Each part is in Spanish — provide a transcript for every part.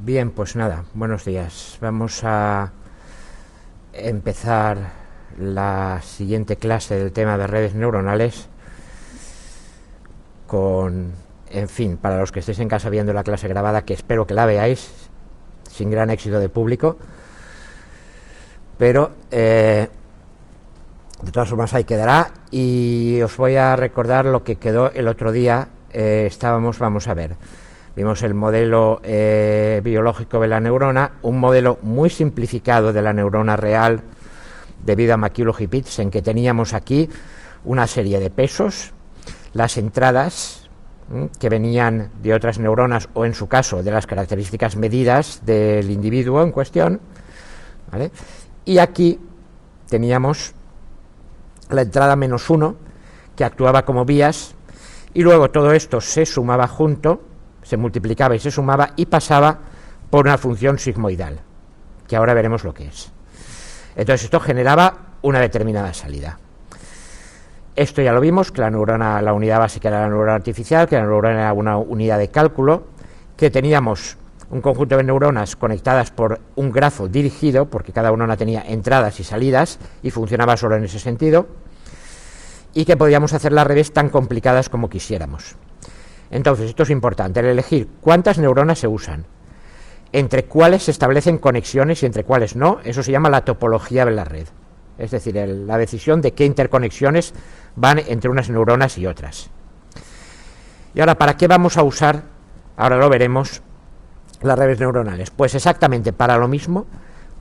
Bien, pues nada, buenos días. Vamos a empezar la siguiente clase del tema de redes neuronales con, en fin, para los que estéis en casa viendo la clase grabada, que espero que la veáis, sin gran éxito de público, pero de todas formas ahí quedará, y os voy a recordar lo que quedó el otro día. Vamos a ver, vimos el modelo biológico de la neurona, un modelo muy simplificado de la neurona real debido a McCulloch-Pitts, en que teníamos aquí una serie de pesos, las entradas que venían de otras neuronas o, en su caso, de las características medidas del individuo en cuestión, ¿vale? Y aquí teníamos la entrada -1, que actuaba como vías, y luego todo esto se sumaba junto, se multiplicaba y se sumaba y pasaba por una función sigmoidal, que ahora veremos lo que es. Entonces esto generaba una determinada salida. Esto ya lo vimos, que la neurona, la unidad básica era la neurona artificial, que la neurona era una unidad de cálculo, que teníamos un conjunto de neuronas conectadas por un grafo dirigido, porque cada una tenía entradas y salidas y funcionaba solo en ese sentido, y que podíamos hacer las redes tan complicadas como quisiéramos. Entonces, esto es importante, el elegir cuántas neuronas se usan, entre cuáles se establecen conexiones y entre cuáles no. Eso se llama la topología de la red, es decir, la decisión de qué interconexiones van entre unas neuronas y otras. Y ahora, ¿para qué vamos a usar, ahora lo veremos, las redes neuronales? Pues exactamente para lo mismo,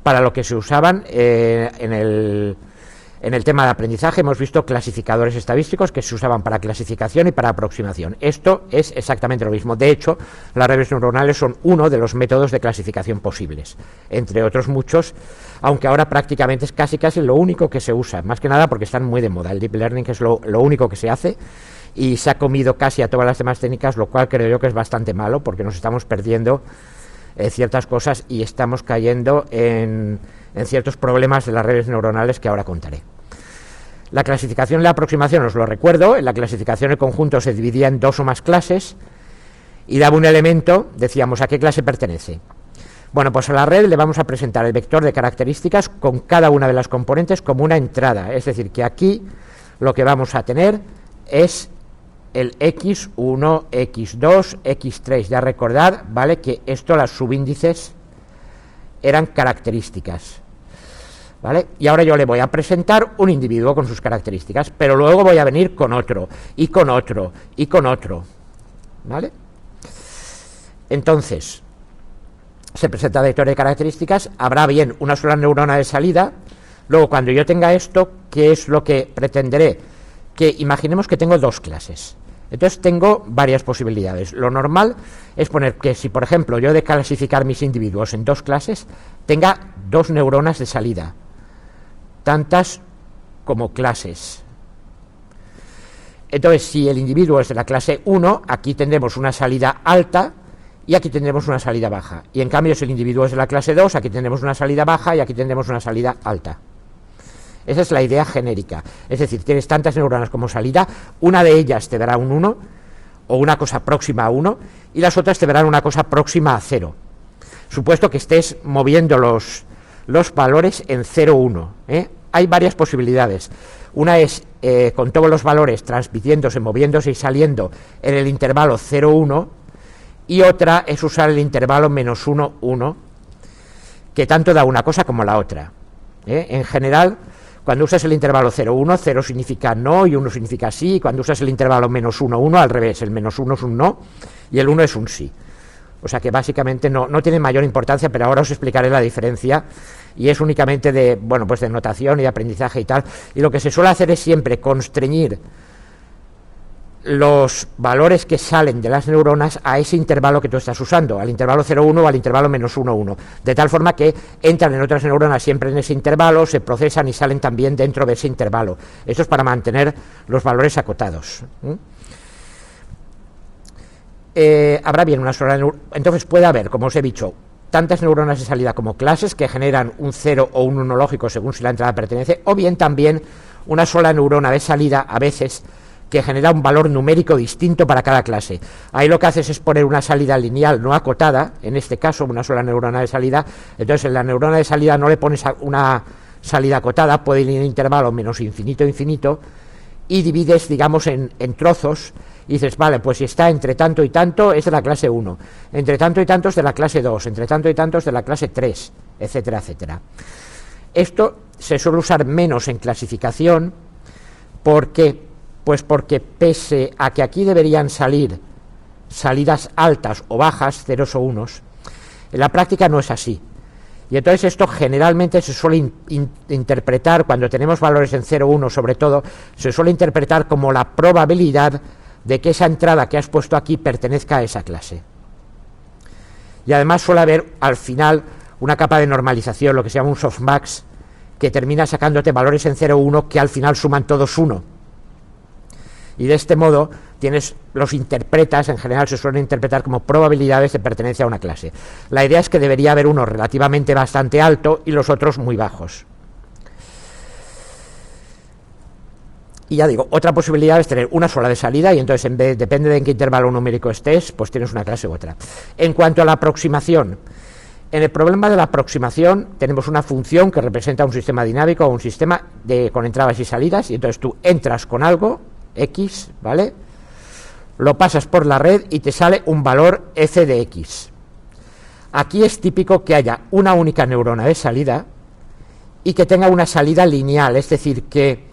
para lo que se usaban en el tema de aprendizaje. Hemos visto clasificadores estadísticos que se usaban para clasificación y para aproximación. Esto es exactamente lo mismo. De hecho, las redes neuronales son uno de los métodos de clasificación posibles, entre otros muchos, aunque ahora prácticamente es casi lo único que se usa, más que nada porque están muy de moda. El deep learning es lo único que se hace, y se ha comido casi a todas las demás técnicas, lo cual creo yo que es bastante malo, porque nos estamos perdiendo ciertas cosas y estamos cayendo en ciertos problemas de las redes neuronales que ahora contaré. La clasificación y la aproximación, os lo recuerdo, en la clasificación el conjunto se dividía en dos o más clases y daba un elemento, decíamos a qué clase pertenece. Bueno, pues a la red le vamos a presentar el vector de características con cada una de las componentes como una entrada, es decir, que aquí lo que vamos a tener es el X1, X2, X3, ya recordad, ¿vale?, que esto, las subíndices, eran características, ¿vale? Y ahora yo le voy a presentar un individuo con sus características, pero luego voy a venir con otro, y con otro, y con otro, ¿vale? Entonces, se presenta el vector de características, habrá bien una sola neurona de salida. Luego, cuando yo tenga esto, ¿qué es lo que pretenderé? Que imaginemos que tengo dos clases. Entonces tengo varias posibilidades. Lo normal es poner que si, por ejemplo, yo he de clasificar mis individuos en dos clases, tenga dos neuronas de salida, tantas como clases. Entonces, si el individuo es de la clase 1, aquí tendremos una salida alta y aquí tendremos una salida baja. Y en cambio, si el individuo es de la clase 2, aquí tendremos una salida baja y aquí tendremos una salida alta. Esa es la idea genérica, es decir, tienes tantas neuronas como salida, una de ellas te dará un 1, o una cosa próxima a 1, y las otras te darán una cosa próxima a 0, supuesto que estés moviendo los valores en 0, 1, ¿eh? Hay varias posibilidades. Una es con todos los valores transmitiéndose, moviéndose y saliendo en el intervalo 0, 1, y otra es usar el intervalo -1, 1, que tanto da una cosa como la otra, ¿eh? En general, cuando usas el intervalo 0, 1, 0 significa no y 1 significa sí, y cuando usas el intervalo -1, 1, al revés, el -1 es un no y el 1 es un sí. O sea que básicamente no tiene mayor importancia, pero ahora os explicaré la diferencia, y es únicamente de, bueno, pues de notación y de aprendizaje y tal, y lo que se suele hacer es siempre constreñir los valores que salen de las neuronas a ese intervalo que tú estás usando, al intervalo 0,1 o al intervalo -1,1, de tal forma que entran en otras neuronas siempre en ese intervalo, se procesan y salen también dentro de ese intervalo. Esto es para mantener los valores acotados. Habrá bien una sola neurona, entonces puede haber, como os he dicho, tantas neuronas de salida como clases que generan un 0 o un 1 lógico según si la entrada pertenece, o bien también una sola neurona de salida a veces que genera un valor numérico distinto para cada clase. Ahí lo que haces es poner una salida lineal no acotada, en este caso una sola neurona de salida. Entonces en la neurona de salida no le pones una salida acotada, puede ir en intervalo menos infinito, infinito, y divides, digamos, en trozos, y dices, vale, pues si está entre tanto y tanto es de la clase 1, entre tanto y tanto es de la clase 2, entre tanto y tanto es de la clase 3, etcétera, etcétera. Esto se suele usar menos en clasificación, porque pese a que aquí deberían salir salidas altas o bajas, ceros o unos, en la práctica no es así. Y entonces esto generalmente se suele interpretar, cuando tenemos valores en 0, 1 sobre todo, se suele interpretar como la probabilidad de que esa entrada que has puesto aquí pertenezca a esa clase. Y además suele haber al final una capa de normalización, lo que se llama un softmax, que termina sacándote valores en 0, 1 que al final suman todos 1. Y de este modo los interpretas, en general se suelen interpretar como probabilidades de pertenencia a una clase. La idea es que debería haber uno relativamente bastante alto y los otros muy bajos. Y ya digo, otra posibilidad es tener una sola de salida, y entonces depende de en qué intervalo numérico estés, pues tienes una clase u otra. En cuanto a la aproximación, en el problema de la aproximación tenemos una función que representa un sistema dinámico o un sistema con entradas y salidas, y entonces tú entras con algo, X, ¿vale? Lo pasas por la red y te sale un valor f de X. Aquí es típico que haya una única neurona de salida y que tenga una salida lineal, es decir, que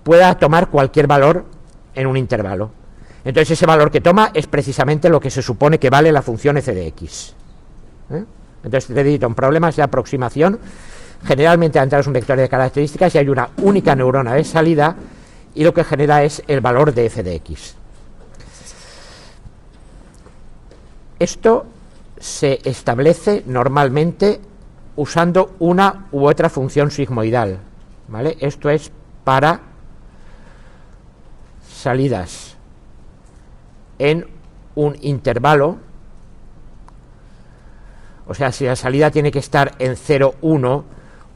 pueda tomar cualquier valor en un intervalo. Entonces ese valor que toma es precisamente lo que se supone que vale la función f de X. Entonces te digo, en problemas de aproximación, generalmente la entrada es un vector de características y hay una única neurona de salida, y lo que genera es el valor de f de X. Esto se establece normalmente usando una u otra función sigmoidal, ¿vale? Esto es para salidas en un intervalo, o sea, si la salida tiene que estar en 0, 1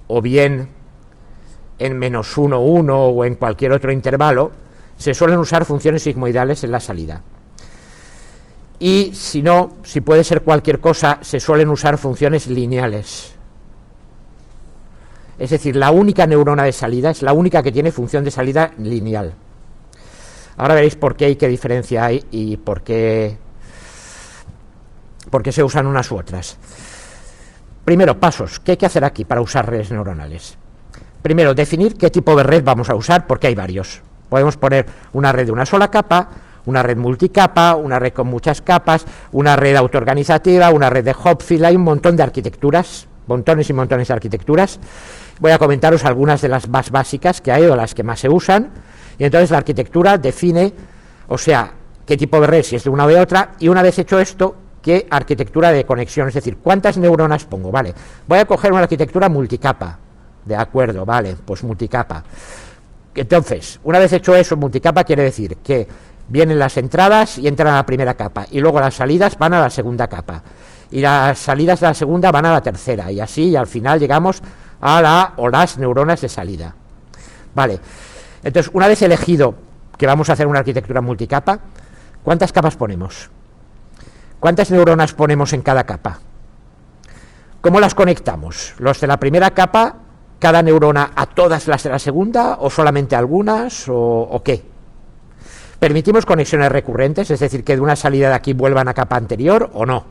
o bien en menos 1, 1 o en cualquier otro intervalo, se suelen usar funciones sigmoidales en la salida. Y si no, si puede ser cualquier cosa, se suelen usar funciones lineales. Es decir, la única neurona de salida es la única que tiene función de salida lineal. Ahora veréis por qué y qué diferencia hay y por qué se usan unas u otras. Primero, pasos. ¿Qué hay que hacer aquí para usar redes neuronales? Primero, definir qué tipo de red vamos a usar, porque hay varios. Podemos poner una red de una sola capa, una red multicapa, una red con muchas capas, una red autoorganizativa, una red de Hopfield. Hay un montón de arquitecturas, montones y montones de arquitecturas. Voy a comentaros algunas de las más básicas que hay o las que más se usan. Y entonces la arquitectura define, o sea, qué tipo de red, si es de una o de otra, y una vez hecho esto, qué arquitectura de conexión, es decir, cuántas neuronas pongo. Vale, voy a coger una arquitectura multicapa. De acuerdo, vale, pues multicapa. Entonces, una vez hecho eso, multicapa quiere decir que vienen las entradas y entran a la primera capa, y luego las salidas van a la segunda capa, y las salidas de la segunda van a la tercera, y así, y al final llegamos a las neuronas de salida. Vale, entonces, una vez elegido que vamos a hacer una arquitectura multicapa, ¿cuántas capas ponemos? ¿Cuántas neuronas ponemos en cada capa? ¿Cómo las conectamos? ¿Los de la primera capa, cada neurona a todas las de la segunda, o solamente algunas, o qué? ¿Permitimos conexiones recurrentes, es decir, que de una salida de aquí vuelvan a capa anterior, o no?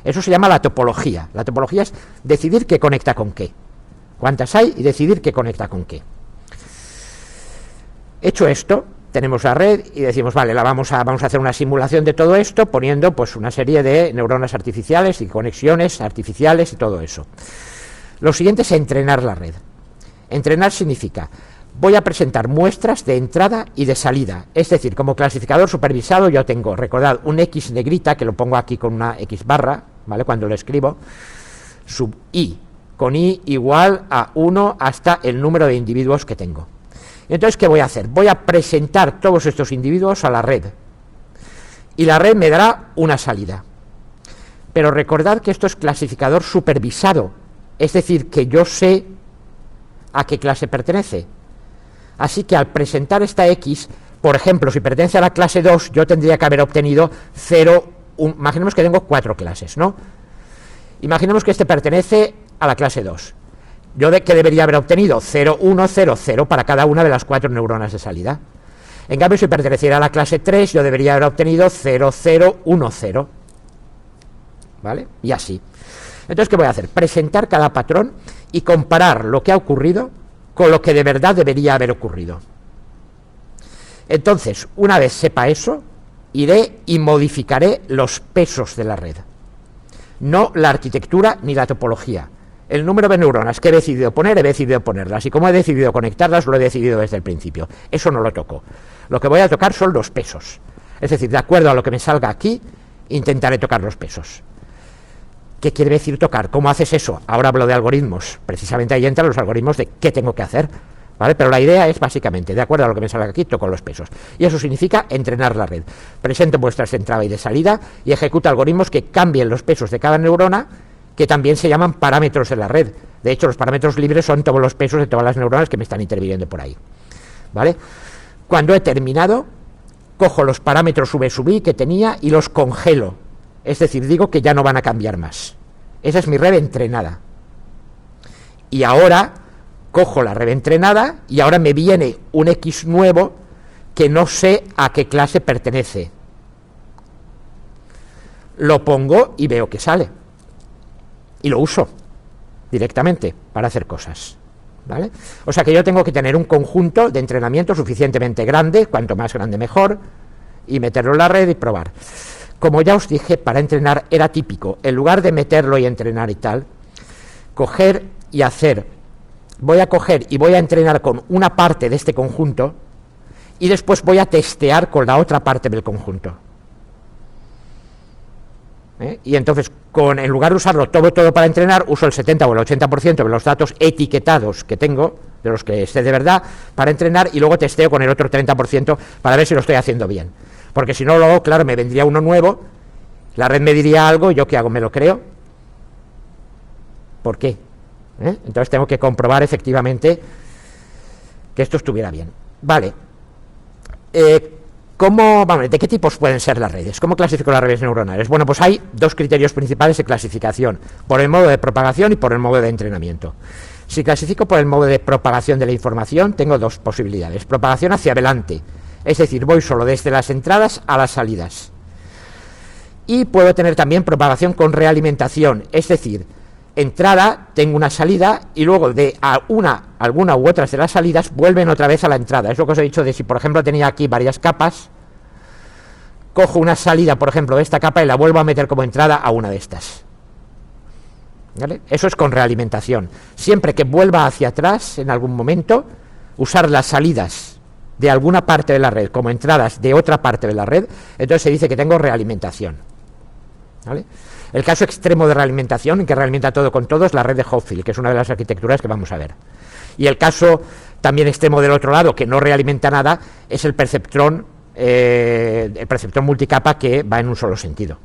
Eso se llama la topología. La topología es decidir qué conecta con qué. Cuántas hay y decidir qué conecta con qué. Hecho esto, tenemos la red y decimos, vale, vamos a hacer una simulación de todo esto poniendo pues una serie de neuronas artificiales y conexiones artificiales y todo eso. Lo siguiente es entrenar la red. Entrenar significa, voy a presentar muestras de entrada y de salida, es decir, como clasificador supervisado yo tengo, recordad, un X negrita, que lo pongo aquí con una X barra, ¿vale?, cuando lo escribo, sub I, con I igual a 1 hasta el número de individuos que tengo. Entonces, ¿qué voy a hacer? Voy a presentar todos estos individuos a la red, y la red me dará una salida. Pero recordad que esto es clasificador supervisado, es decir, que yo sé a qué clase pertenece. Así que al presentar esta X, por ejemplo, si pertenece a la clase 2, yo tendría que haber obtenido 0, imaginemos que tengo 4 clases, ¿no? Imaginemos que este pertenece a la clase 2. ¿Yo qué debería haber obtenido? 0, 1, 0, 0 para cada una de las 4 neuronas de salida. En cambio, si perteneciera a la clase 3, yo debería haber obtenido 0, 0, 1, 0. ¿Vale? Y así. Entonces, ¿qué voy a hacer? Presentar cada patrón y comparar lo que ha ocurrido con lo que de verdad debería haber ocurrido. Entonces, una vez sepa eso, iré y modificaré los pesos de la red. No la arquitectura ni la topología. El número de neuronas que he decidido poner, he decidido ponerlas. Y como he decidido conectarlas, lo he decidido desde el principio. Eso no lo toco. Lo que voy a tocar son los pesos. Es decir, de acuerdo a lo que me salga aquí, intentaré tocar los pesos. ¿Qué quiere decir tocar? ¿Cómo haces eso? Ahora hablo de algoritmos. Precisamente ahí entran los algoritmos de qué tengo que hacer. ¿Vale? Pero la idea es básicamente, de acuerdo a lo que me salga aquí, toco los pesos. Y eso significa entrenar la red. Presento muestras de entrada y de salida y ejecuto algoritmos que cambien los pesos de cada neurona, que también se llaman parámetros de la red. De hecho, los parámetros libres son todos los pesos de todas las neuronas que me están interviniendo por ahí. ¿Vale? Cuando he terminado, cojo los parámetros V/I que tenía y los congelo. Es decir, digo que ya no van a cambiar más. Esa es mi red entrenada. Y ahora cojo la red entrenada y ahora me viene un X nuevo que no sé a qué clase pertenece. Lo pongo y veo que sale. Y lo uso directamente para hacer cosas. ¿Vale? O sea que yo tengo que tener un conjunto de entrenamiento suficientemente grande, cuanto más grande mejor, y meterlo en la red y probar. Como ya os dije, para entrenar era típico, en lugar de meterlo y entrenar y tal, coger y hacer, voy a coger y voy a entrenar con una parte de este conjunto y después voy a testear con la otra parte del conjunto. Y entonces, en lugar de usarlo todo para entrenar, uso el 70 o el 80% de los datos etiquetados que tengo, de los que sé de verdad, para entrenar, y luego testeo con el otro 30% para ver si lo estoy haciendo bien. Porque si no, luego, claro, me vendría uno nuevo, la red me diría algo, ¿yo qué hago? ¿Me lo creo? ¿Por qué? Entonces tengo que comprobar efectivamente que esto estuviera bien. Vale. ¿De qué tipos pueden ser las redes? ¿Cómo clasifico las redes neuronales? Bueno, pues hay dos criterios principales de clasificación, por el modo de propagación y por el modo de entrenamiento. Si clasifico por el modo de propagación de la información, tengo dos posibilidades. Propagación hacia adelante, es decir, voy solo desde las entradas a las salidas. Y puedo tener también propagación con realimentación, es decir, entrada, tengo una salida y luego de alguna u otras de las salidas vuelven otra vez a la entrada. Es lo que os he dicho de si, por ejemplo, tenía aquí varias capas, cojo una salida, por ejemplo, de esta capa y la vuelvo a meter como entrada a una de estas. ¿Vale? Eso es con realimentación. Siempre que vuelva hacia atrás en algún momento, usar las salidas de alguna parte de la red como entradas de otra parte de la red, entonces se dice que tengo realimentación. ¿Vale? El caso extremo de realimentación, en que realimenta todo con todo, es la red de Hopfield, que es una de las arquitecturas que vamos a ver. Y el caso también extremo del otro lado, que no realimenta nada, es el perceptrón multicapa, que va en un solo sentido.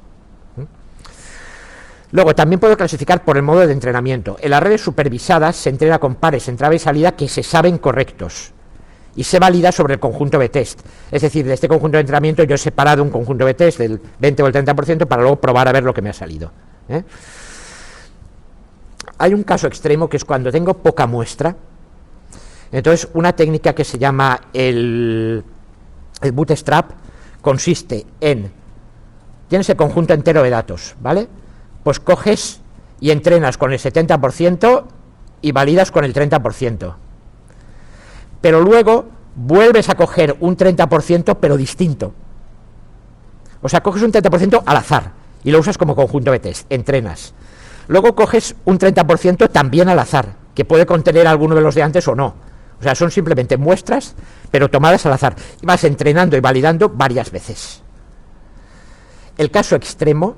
Luego, también puedo clasificar por el modo de entrenamiento. En las redes supervisadas se entrena con pares entrada y salida que se saben correctos y se valida sobre el conjunto de test. Es decir, de este conjunto de entrenamiento yo he separado un conjunto de test del 20 o el 30% para luego probar a ver lo que me ha salido. Hay un caso extremo que es cuando tengo poca muestra. Entonces, una técnica que se llama el bootstrap consiste en, tienes el conjunto entero de datos, ¿vale? Pues coges y entrenas con el 70% y validas con el 30%. Pero luego vuelves a coger un 30% pero distinto. O sea, coges un 30% al azar y lo usas como conjunto de test, entrenas. Luego coges un 30% también al azar, que puede contener alguno de los de antes o no. O sea, son simplemente muestras, pero tomadas al azar. Y vas entrenando y validando varias veces. El caso extremo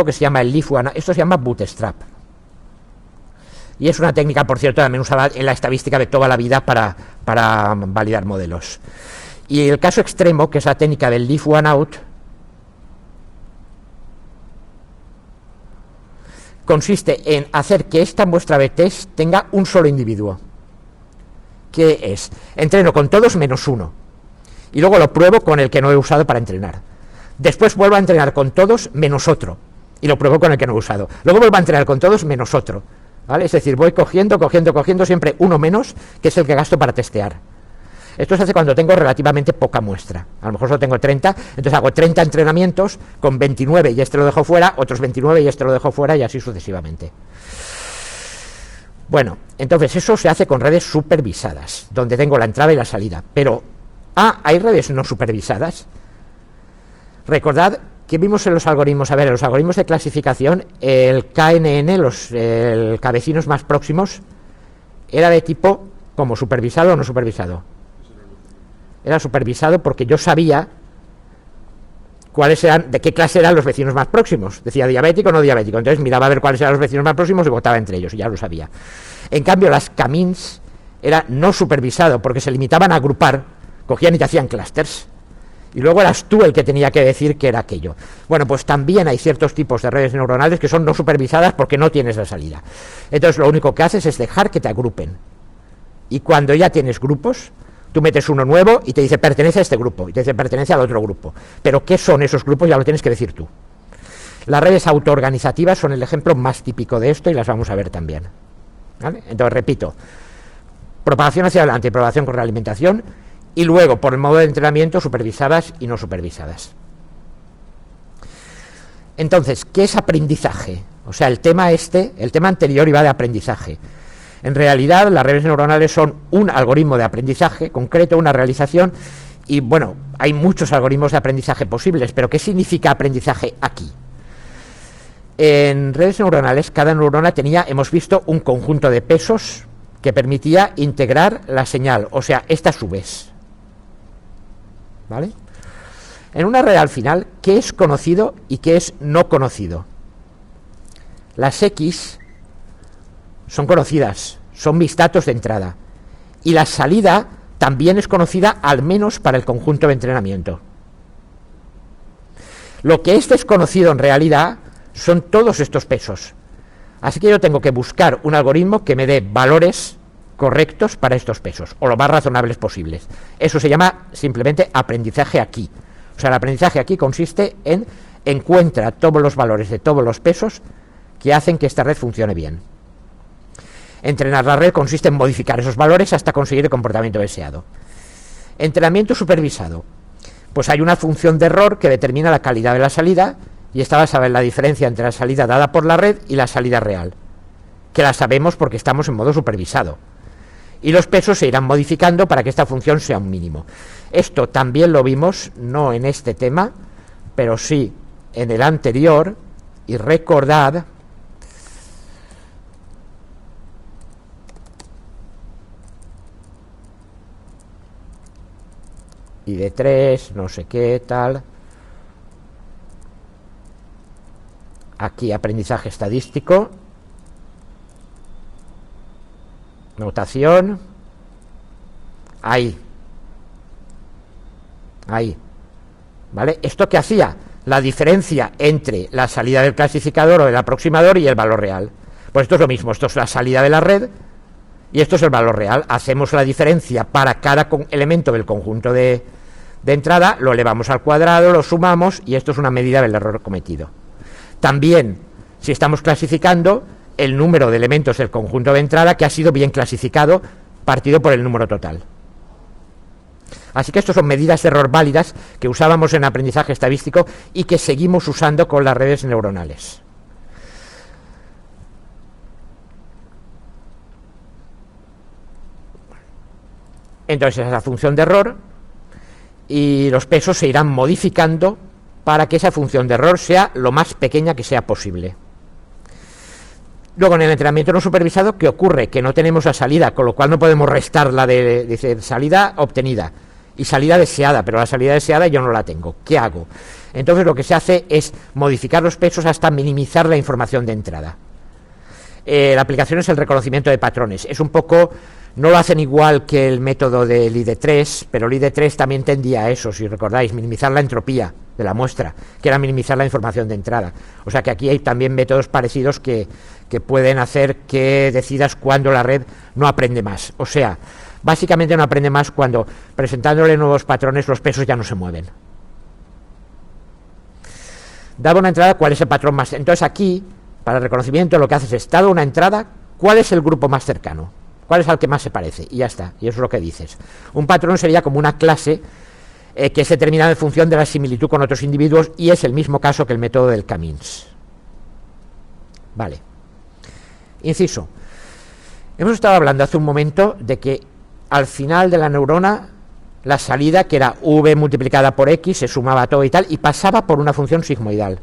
que se llama el leaf one, esto se llama bootstrap. Y es una técnica, por cierto, también usada en la estadística de toda la vida para validar modelos. Y el caso extremo, que es la técnica del leave one out, consiste en hacer que esta muestra de test tenga un solo individuo. ¿Qué es? Entreno con todos menos uno. y luego lo pruebo con el que no he usado para entrenar. Después vuelvo a entrenar con todos menos otro, y lo pruebo con el que no he usado. Luego vuelvo a entrenar con todos menos otro, ¿vale? Es decir, voy cogiendo siempre uno menos, que es el que gasto para testear. Esto se hace cuando tengo relativamente poca muestra. A lo mejor solo tengo 30, entonces hago 30 entrenamientos con 29 y este lo dejo fuera, otros 29 y este lo dejo fuera, y así sucesivamente. Bueno, entonces eso se hace con redes supervisadas, donde tengo la entrada y la salida. Pero, hay redes no supervisadas. Recordad que vimos en los algoritmos, en los algoritmos de clasificación, el KNN, el cabecinos más próximos, era de tipo como supervisado o no supervisado. Era supervisado porque yo sabía de qué clase eran los vecinos más próximos. Decía diabético o no diabético. Entonces miraba a ver cuáles eran los vecinos más próximos y votaba entre ellos, y ya lo sabía. En cambio, las Camins era no supervisado porque se limitaban a agrupar, cogían y te hacían clústeres. Y luego eras tú el que tenía que decir qué era aquello. Bueno, pues también hay ciertos tipos de redes neuronales que son no supervisadas porque no tienes la salida. Entonces lo único que haces es dejar que te agrupen. Y cuando ya tienes grupos, tú metes uno nuevo y te dice pertenece a este grupo, y te dice pertenece al otro grupo. Pero ¿qué son esos grupos? Ya lo tienes que decir tú. Las redes autoorganizativas son el ejemplo más típico de esto y las vamos a ver también, ¿vale? Entonces, repito, propagación hacia adelante y propagación con realimentación, y luego, por el modo de entrenamiento, supervisadas y no supervisadas. Entonces, ¿qué es aprendizaje? O sea, el tema anterior iba de aprendizaje. En realidad, las redes neuronales son un algoritmo de aprendizaje concreto, una realización, y bueno, hay muchos algoritmos de aprendizaje posibles, pero ¿qué significa aprendizaje aquí? En redes neuronales, cada neurona tenía, hemos visto, un conjunto de pesos que permitía integrar la señal, o sea, esta a su vez. ¿Vale? En una red, al final, ¿qué es conocido y qué es no conocido? Las X son conocidas, son mis datos de entrada, y la salida también es conocida, al menos para el conjunto de entrenamiento. Lo que es desconocido en realidad son todos estos pesos, así que yo tengo que buscar un algoritmo que me dé valores correctos para estos pesos, o lo más razonables posibles. Eso se llama simplemente aprendizaje aquí. O sea, el aprendizaje aquí consiste en encuentra todos los valores de todos los pesos que hacen que esta red funcione bien. Entrenar la red consiste en modificar esos valores hasta conseguir el comportamiento deseado. Entrenamiento supervisado. Pues hay una función de error que determina la calidad de la salida, y esta basada en la diferencia entre la salida dada por la red y la salida real, que la sabemos porque estamos en modo supervisado. Y los pesos se irán modificando para que esta función sea un mínimo. Esto también lo vimos, no en este tema, pero sí en el anterior, y recordad y de 3, no sé qué, tal. Aquí aprendizaje estadístico, notación, ahí, ¿vale? ¿Esto qué hacía? La diferencia entre la salida del clasificador o del aproximador y el valor real. Pues esto es lo mismo, esto es la salida de la red y esto es el valor real. Hacemos la diferencia para cada elemento del conjunto de entrada, lo elevamos al cuadrado, lo sumamos, y esto es una medida del error cometido. También, si estamos clasificando, el número de elementos del conjunto de entrada que ha sido bien clasificado, partido por el número total. Así que estas son medidas de error válidas que usábamos en aprendizaje estadístico y que seguimos usando con las redes neuronales. Entonces, esa es la función de error, y los pesos se irán modificando para que esa función de error sea lo más pequeña que sea posible. Luego, en el entrenamiento no supervisado, ¿qué ocurre? Que no tenemos la salida, con lo cual no podemos restar la de salida obtenida y salida deseada, pero la salida deseada yo no la tengo. ¿Qué hago? Entonces lo que se hace es modificar los pesos hasta minimizar la información de entrada. La aplicación es el reconocimiento de patrones. Es un poco, no lo hacen igual que el método del ID3, pero el ID3 también tendía a eso, si recordáis, minimizar la entropía de la muestra, que era minimizar la información de entrada. O sea que aquí hay también métodos parecidos que pueden hacer que decidas cuándo la red no aprende más. O sea, Básicamente no aprende más cuando, presentándole nuevos patrones, los pesos ya no se mueven. Daba una entrada, ¿cuál es el patrón más? Entonces aquí, para el reconocimiento, lo que haces es, dado una entrada, ¿cuál es el grupo más cercano? ¿Cuál es al que más se parece? Y ya está, y eso es lo que dices. Un patrón sería como una clase que es determinada en función de la similitud con otros individuos, y es el mismo caso que el método del Camins. Vale. Inciso. Hemos estado hablando hace un momento de que al final de la neurona, la salida, que era v multiplicada por x, se sumaba todo y tal, y pasaba por una función sigmoidal.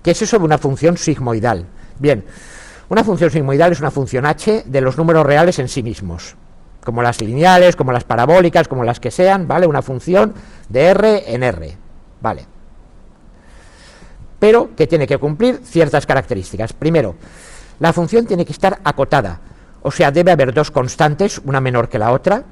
¿Qué es eso de una función sigmoidal? Bien, una función sigmoidal es una función h de los números reales en sí mismos, como las lineales, como las parabólicas, como las que sean, ¿vale? Una función de r en r, ¿vale? Pero que tiene que cumplir ciertas características. Primero, la función tiene que estar acotada, o sea, debe haber dos constantes, una menor que la otra,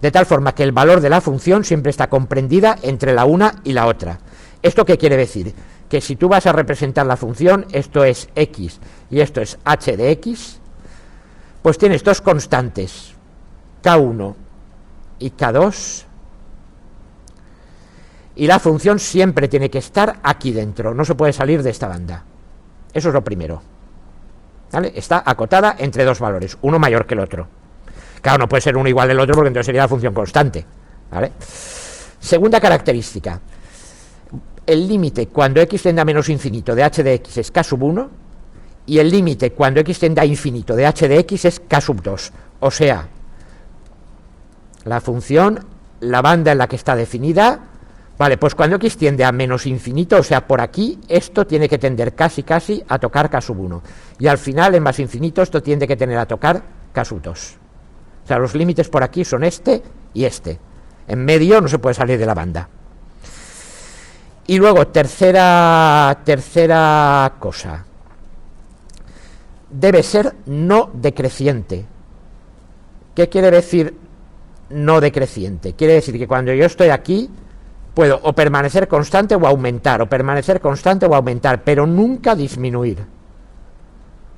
de tal forma que el valor de la función siempre está comprendida entre la una y la otra. ¿Esto qué quiere decir? Que si tú vas a representar la función, esto es x y esto es h de x, pues tienes dos constantes, k1 y k2, y la función siempre tiene que estar aquí dentro, no se puede salir de esta banda. Eso es lo primero, ¿vale? Está acotada entre dos valores, uno mayor que el otro. Claro, no puede ser uno igual del otro porque entonces sería la función constante, ¿vale? Segunda característica, el límite cuando x tiende a menos infinito de h de x es k sub 1, y el límite cuando x tiende a infinito de h de x es k sub 2. O sea, la función, la banda en la que está definida, vale, pues cuando x tiende a menos infinito, o sea, por aquí, esto tiene que tender casi a tocar k sub 1. Y al final, en más infinito, esto tiende que tener a tocar k sub 2. O sea, los límites por aquí son este y este. En medio no se puede salir de la banda. Y luego, tercera cosa. Debe ser no decreciente. ¿Qué quiere decir no decreciente? Quiere decir que cuando yo estoy aquí, puedo o permanecer constante o aumentar, o permanecer constante o aumentar, pero nunca disminuir.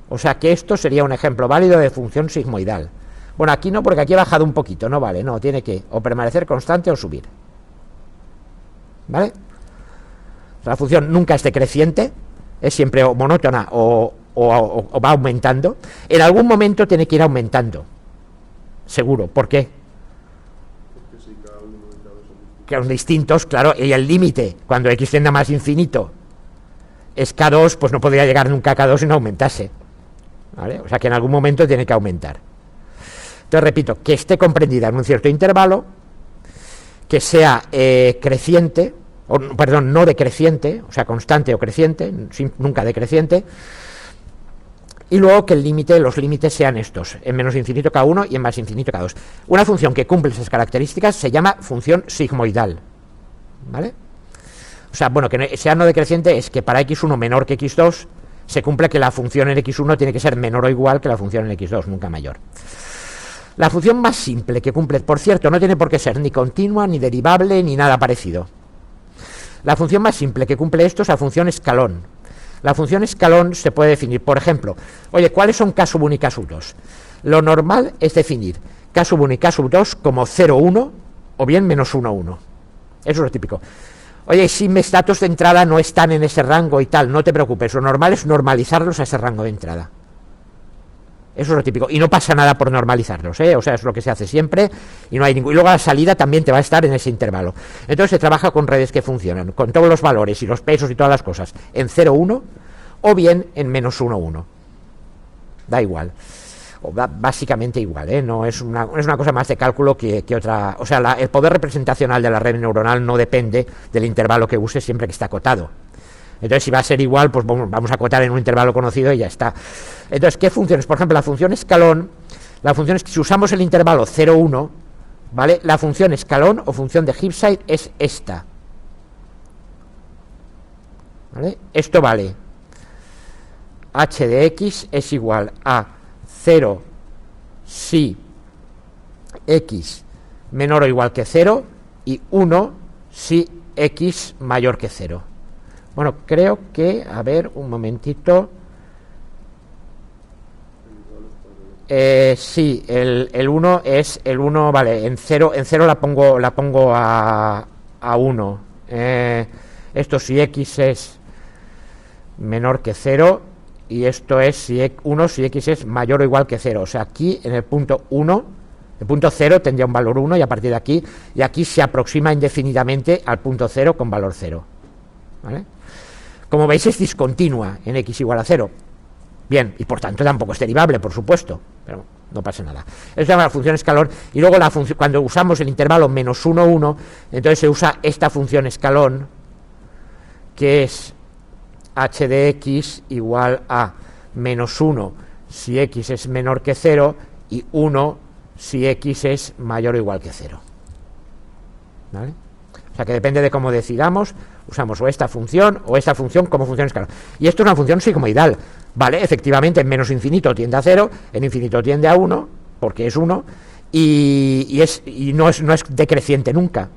O sea que esto sería un ejemplo válido de función sigmoidal. Bueno, aquí no, porque aquí he bajado un poquito, no vale, no, tiene que o permanecer constante o subir. ¿Vale? La función nunca es decreciente, es siempre o monótona o va aumentando. En algún momento tiene que ir aumentando, seguro. ¿Por qué? Porque si cada uno y cada dos son Que son distintos, claro, y el límite, cuando x tiende a más infinito, es k2, pues no podría llegar nunca a k2 si no aumentase, ¿vale? O sea que en algún momento tiene que aumentar. Entonces, repito, que esté comprendida en un cierto intervalo, que sea creciente, perdón, no decreciente, o sea, constante o creciente, nunca decreciente, y luego que los límites sean estos, en menos infinito k1 y en más infinito k2. Una función que cumple esas características se llama función sigmoidal, ¿vale? O sea, bueno, que sea no decreciente es que para x1 menor que x2 se cumple que la función en x1 tiene que ser menor o igual que la función en x2, nunca mayor. La función más simple que cumple, por cierto, no tiene por qué ser ni continua, ni derivable, ni nada parecido. La función más simple que cumple esto es la función escalón. La función escalón se puede definir, por ejemplo, oye, ¿cuáles son k sub 1 y k sub 2? Lo normal es definir k sub 1 y k sub 2 como 0, 1 o bien menos 1, 1. Eso es lo típico. Oye, si mis datos de entrada no están en ese rango y tal, no te preocupes, lo normal es normalizarlos a ese rango de entrada. Eso es lo típico, y no pasa nada por normalizarlos, ¿eh? O sea, es lo que se hace siempre, y no hay ningún. Y luego la salida también te va a estar en ese intervalo. Entonces se trabaja con redes que funcionan, con todos los valores y los pesos y todas las cosas, en 0, 1, o bien en menos 1, 1. Da igual. O da básicamente igual, ¿eh? No es una cosa más de cálculo que otra. O sea, el poder representacional de la red neuronal no depende del intervalo que uses siempre que está acotado. Entonces, si va a ser igual, pues vamos a acotar en un intervalo conocido y ya está. Entonces, ¿qué funciones? Por ejemplo, la función escalón, si usamos el intervalo 0, 1, ¿vale? La función escalón o función de Heaviside es esta. ¿Vale? Esto vale. H de x es igual a 0 si x menor o igual que 0 y 1 si x mayor que 0. Bueno, creo que, a ver, un momentito. Sí, el 1 es el 1, vale, en 0 la pongo a 1. Esto si x es menor que 0, y esto es si 1 si x es mayor o igual que 0. O sea, aquí en el punto 1, el punto 0 tendría un valor 1, y a partir de aquí, y aquí se aproxima indefinidamente al punto 0 con valor 0. ¿Vale? Como veis, es discontinua en x igual a 0. Bien, y por tanto tampoco es derivable, por supuesto, pero no pasa nada. Eso se llama la función escalón, y luego la función, cuando usamos el intervalo menos 1, 1, entonces se usa esta función escalón, que es h de x igual a menos 1 si x es menor que 0 y 1 si x es mayor o igual que 0. ¿Vale? O sea que depende de cómo decidamos, usamos o esta función como función escalón. Y esto es una función sigmoidal, ¿vale? Efectivamente, en menos infinito tiende a 0, en infinito tiende a 1, porque es 1, y no es decreciente nunca.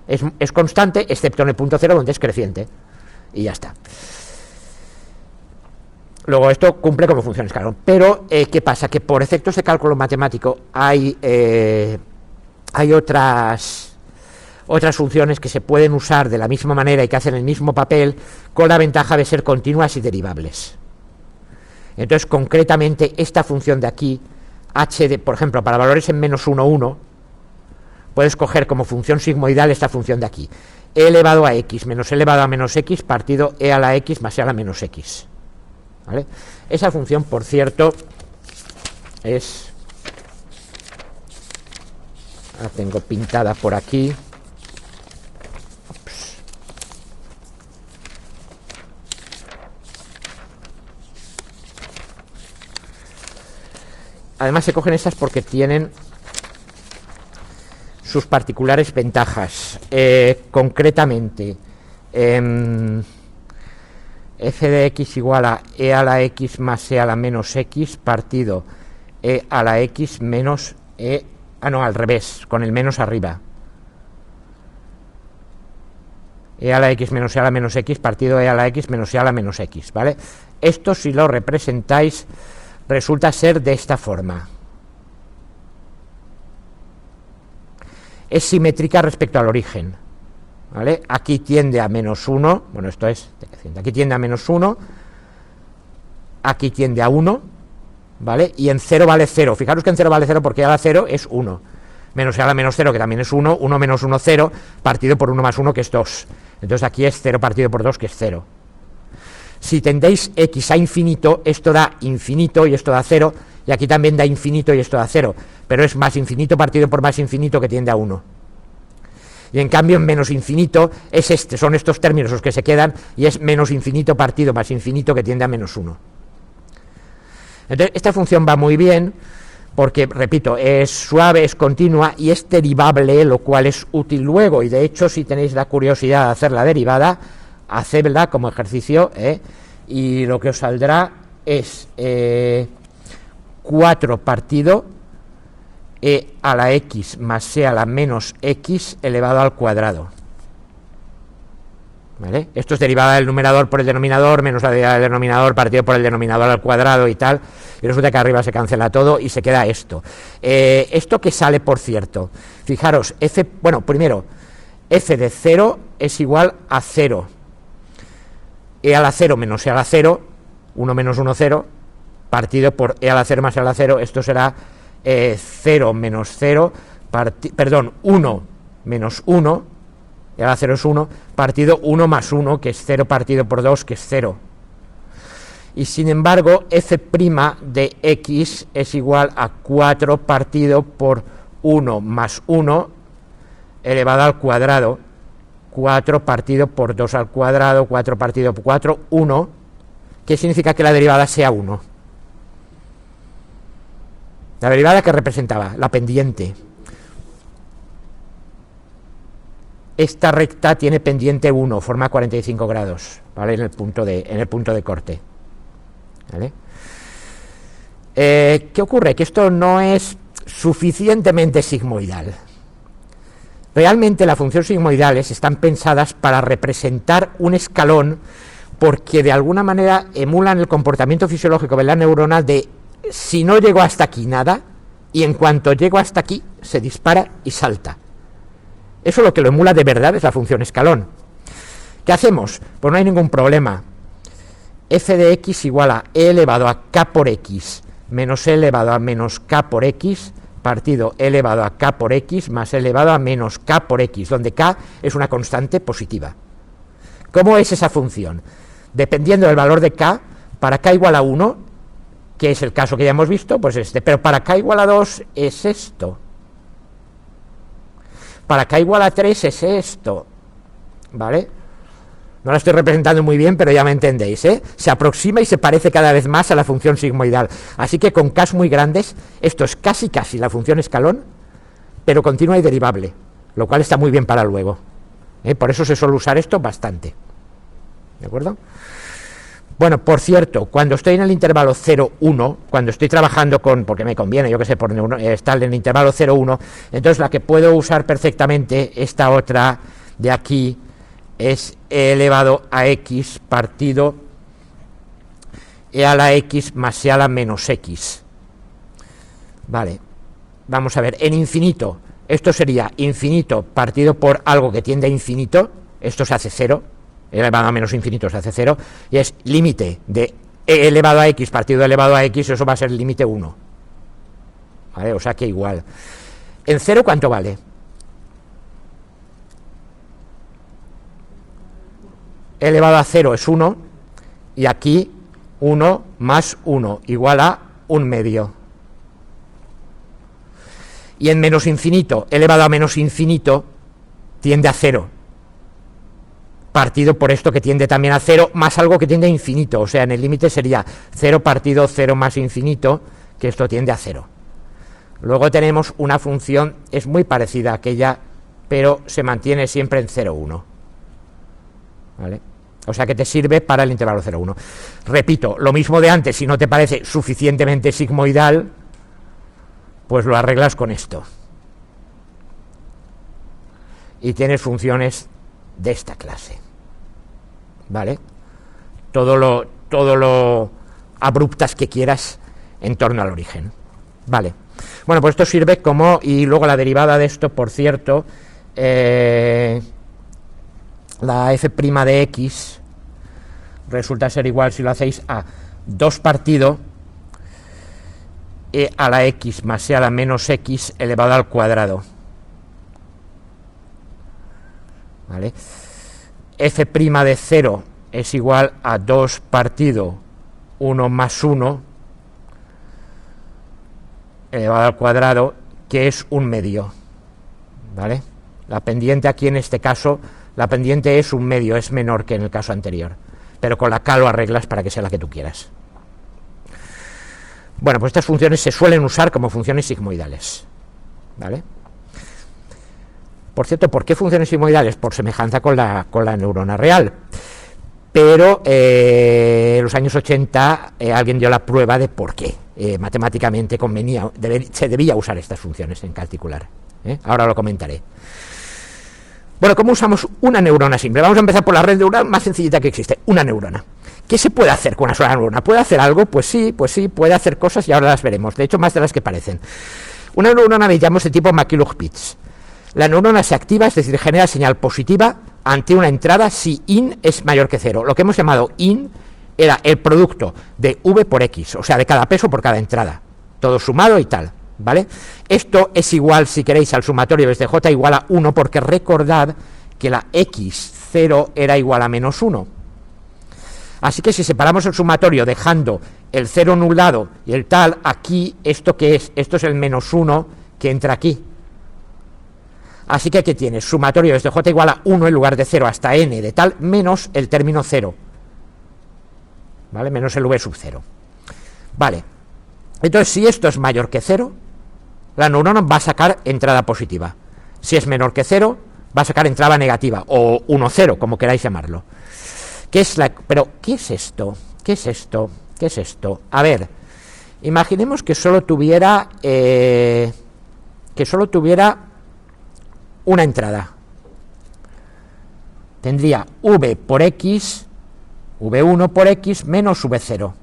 Es constante, excepto en el punto 0, donde es creciente. Y ya está. Luego esto cumple como función escalón. Pero, ¿qué pasa? Que por efectos de cálculo matemático hay otras funciones que se pueden usar de la misma manera y que hacen el mismo papel, con la ventaja de ser continuas y derivables. Entonces, concretamente, esta función de aquí, h de, por ejemplo, para valores en menos 1, 1, puedes coger como función sigmoidal esta función de aquí, e elevado a x menos e elevado a menos x partido e a la x más e a la menos x. ¿Vale? Esa función, por cierto, es... la tengo pintada por aquí. Además se cogen estas porque tienen sus particulares ventajas. Concretamente, f de x igual a e a la x más e a la menos x partido e a la x menos e... Ah, no, al revés, con el menos arriba. E a la x menos e a la menos x partido e a la x menos e a la menos x, ¿vale? Esto, si lo representáis, resulta ser de esta forma. Es simétrica respecto al origen, ¿vale? Aquí tiende a menos 1, bueno, esto es, aquí tiende a menos 1, aquí tiende a 1, ¿vale? Y en 0 vale 0, fijaros que en 0 vale 0 porque a la 0 es 1, menos a la menos 0, que también es 1, 1 menos 1, 0, partido por 1 más 1, que es 2, entonces aquí es 0 partido por 2, que es 0. Si tendéis x a infinito, esto da infinito y esto da 0, y aquí también da infinito y esto da 0, pero es más infinito partido por más infinito, que tiende a 1. Y en cambio en menos infinito son estos términos los que se quedan, y es menos infinito partido más infinito, que tiende a menos 1. Entonces esta función va muy bien porque, repito, es suave, es continua y es derivable, lo cual es útil luego, y de hecho si tenéis la curiosidad de hacer la derivada, hacedla como ejercicio, y lo que os saldrá es 4 partido e a la x más e a la menos x elevado al cuadrado. ¿Vale? Esto es derivada del numerador por el denominador menos la derivada del denominador partido por el denominador al cuadrado y tal, y resulta que arriba se cancela todo y se queda esto. Esto que sale, por cierto, fijaros, primero, f de 0 es igual a 0, e a la 0 menos e a la 0, 1 menos 1, 0, partido por e a la 0 más e a la 0, esto será 0 menos 0, 1 menos 1, y a la 0 es 1, partido 1 más 1, que es 0 partido por 2, que es 0. Y sin embargo, f' de x es igual a 4 partido por 1 más 1 elevado al cuadrado, 4 partido por 2 al cuadrado, 4 partido por 4, 1, que significa que la derivada sea 1. La derivada que representaba, la pendiente. Esta recta tiene pendiente 1, forma 45 grados, ¿vale? En el punto de corte. ¿Vale? ¿Qué ocurre? Que esto no es suficientemente sigmoidal. Realmente las funciones sigmoidales están pensadas para representar un escalón, porque de alguna manera emulan el comportamiento fisiológico de la neurona de si no llego hasta aquí nada, y en cuanto llego hasta aquí se dispara y salta. Eso lo que lo emula de verdad es la función escalón. ¿Qué hacemos? Pues no hay ningún problema. F de x igual a e elevado a k por x menos e elevado a menos k por x partido e elevado a k por x más e elevado a menos k por x, donde k es una constante positiva. ¿Cómo es esa función? Dependiendo del valor de k, para k igual a 1, que es el caso que ya hemos visto, pues este, pero para k igual a 2 es esto. Para k igual a 3 es esto, ¿vale? No la estoy representando muy bien, pero ya me entendéis, ¿eh? Se aproxima y se parece cada vez más a la función sigmoidal. Así que con k's muy grandes, esto es casi la función escalón, pero continua y derivable, lo cual está muy bien para luego. Por eso se suele usar esto bastante. ¿De acuerdo? Bueno, por cierto, cuando estoy en el intervalo 0,1, cuando estoy trabajando con, porque me conviene, yo que sé, por estar en el intervalo 0,1, entonces la que puedo usar perfectamente, esta otra de aquí, es e elevado a x partido e a la x más e a la menos x. Vale, vamos a ver, en infinito, esto sería infinito partido por algo que tiende a infinito, esto se hace 0, e elevado a menos infinito se hace 0, y es límite de e elevado a x partido e elevado a x, eso va a ser límite 1. ¿Vale? O sea que igual. ¿En 0 cuánto vale? E elevado a 0 es 1, y aquí 1 más 1 igual a 1 medio. Y en menos infinito, e elevado a menos infinito, tiende a 0. Partido por esto que tiende también a 0, más algo que tiende a infinito, o sea, en el límite sería 0 partido 0 más infinito, que esto tiende a 0. Luego tenemos una función, es muy parecida a aquella, pero se mantiene siempre en 0,1. ¿Vale? O sea que te sirve para el intervalo 0,1. Repito, lo mismo de antes, si no te parece suficientemente sigmoidal, pues lo arreglas con esto. Y tienes funciones de esta clase. ¿Vale? Todo lo abruptas que quieras en torno al origen. Vale. Bueno, pues esto sirve como, y luego la derivada de esto, por cierto, la f' de x resulta ser igual, si lo hacéis, a 2 partido e a la x más e a la menos x elevado al cuadrado. ¿Vale? F' de 0 es igual a 2 partido 1 más 1 elevado al cuadrado, que es 1 medio. ¿Vale? La pendiente aquí en este caso, la pendiente es 1 medio, es menor que en el caso anterior, pero con la k lo arreglas para que sea la que tú quieras. Bueno, pues estas funciones se suelen usar como funciones sigmoidales. ¿Vale? Por cierto, ¿por qué funciones sigmoidales? Por semejanza con la neurona real. Pero en los años 80 alguien dio la prueba de por qué matemáticamente convenía, se debía usar estas funciones en particular. Ahora lo comentaré. Bueno, ¿cómo usamos una neurona simple? Vamos a empezar por la red neuronal más sencillita que existe, una neurona. ¿Qué se puede hacer con una sola neurona? ¿Puede hacer algo? Pues sí, puede hacer cosas y ahora las veremos. De hecho, más de las que parecen. Una neurona la llamamos de tipo McCulloch-Pitts. La neurona se activa, es decir, genera señal positiva ante una entrada si in es mayor que 0. Lo que hemos llamado in era el producto de v por x, o sea, de cada peso por cada entrada, todo sumado y tal, ¿vale? Esto es igual, si queréis, al sumatorio desde j igual a 1, porque recordad que la x0 era igual a menos 1. Así que si separamos el sumatorio dejando el 0 anulado y el tal, aquí, ¿esto qué es? Esto es el menos 1 que entra aquí. Así que aquí tienes sumatorio desde j igual a 1 en lugar de 0 hasta n de tal, menos el término 0. ¿Vale? Menos el v sub 0. Vale. Entonces, si esto es mayor que 0, la neurona va a sacar entrada positiva. Si es menor que 0, va a sacar entrada negativa, o 1,0, como queráis llamarlo. Pero, ¿qué es esto? ¿Qué es esto? ¿Qué es esto? A ver, imaginemos que solo tuviera una entrada. Tendría v por x, v1 por x menos v0.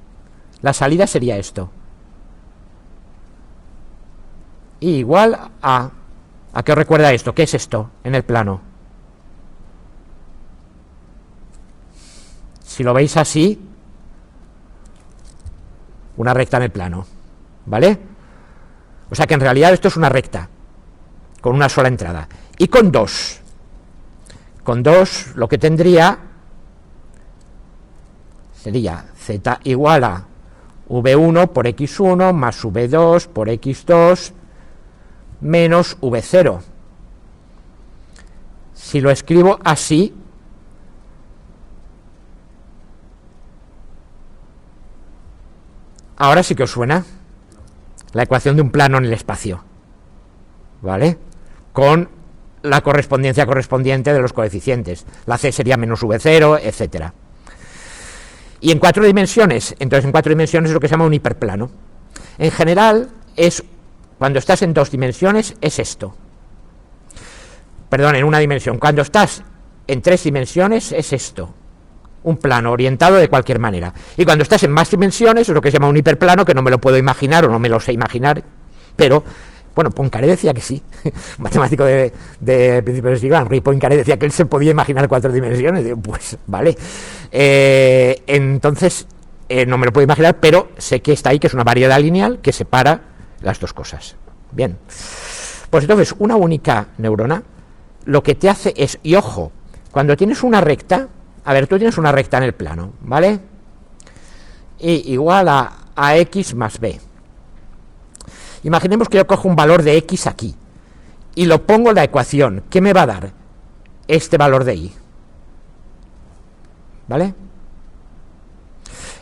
La salida sería esto. y igual a... ¿A qué os recuerda esto? ¿Qué es esto en el plano? Si lo veis así, una recta en el plano, ¿vale? O sea que en realidad esto es una recta, con una sola entrada. Y con dos lo que tendría sería z igual a v1 por x1 más v2 por x2 menos v0. Si lo escribo así, ahora sí que os suena la ecuación de un plano en el espacio, ¿vale? Con la correspondencia correspondiente de los coeficientes. La c sería menos v0, etcétera. Y en 4 dimensiones, entonces en 4 dimensiones es lo que se llama un hiperplano. En general, cuando estás en 2 dimensiones, es esto. Perdón, en una dimensión. Cuando estás en 3 dimensiones, es esto. Un plano orientado de cualquier manera. Y cuando estás en más dimensiones, es lo que se llama un hiperplano, que no me lo puedo imaginar o no me lo sé imaginar, pero, bueno, Poincaré decía que sí. Un matemático de principios del siglo, Henri Poincaré decía que él se podía imaginar 4 dimensiones. Digo, pues, vale. Entonces, no me lo puedo imaginar, pero sé que está ahí, que es una variedad lineal que separa las dos cosas. Bien, pues entonces una única neurona lo que te hace es, y ojo, cuando tienes una recta, a ver, tú tienes una recta en el plano, ¿vale? Y igual a x más b. Imaginemos que yo cojo un valor de x aquí y lo pongo en la ecuación. ¿Qué me va a dar este valor de y? ¿Vale?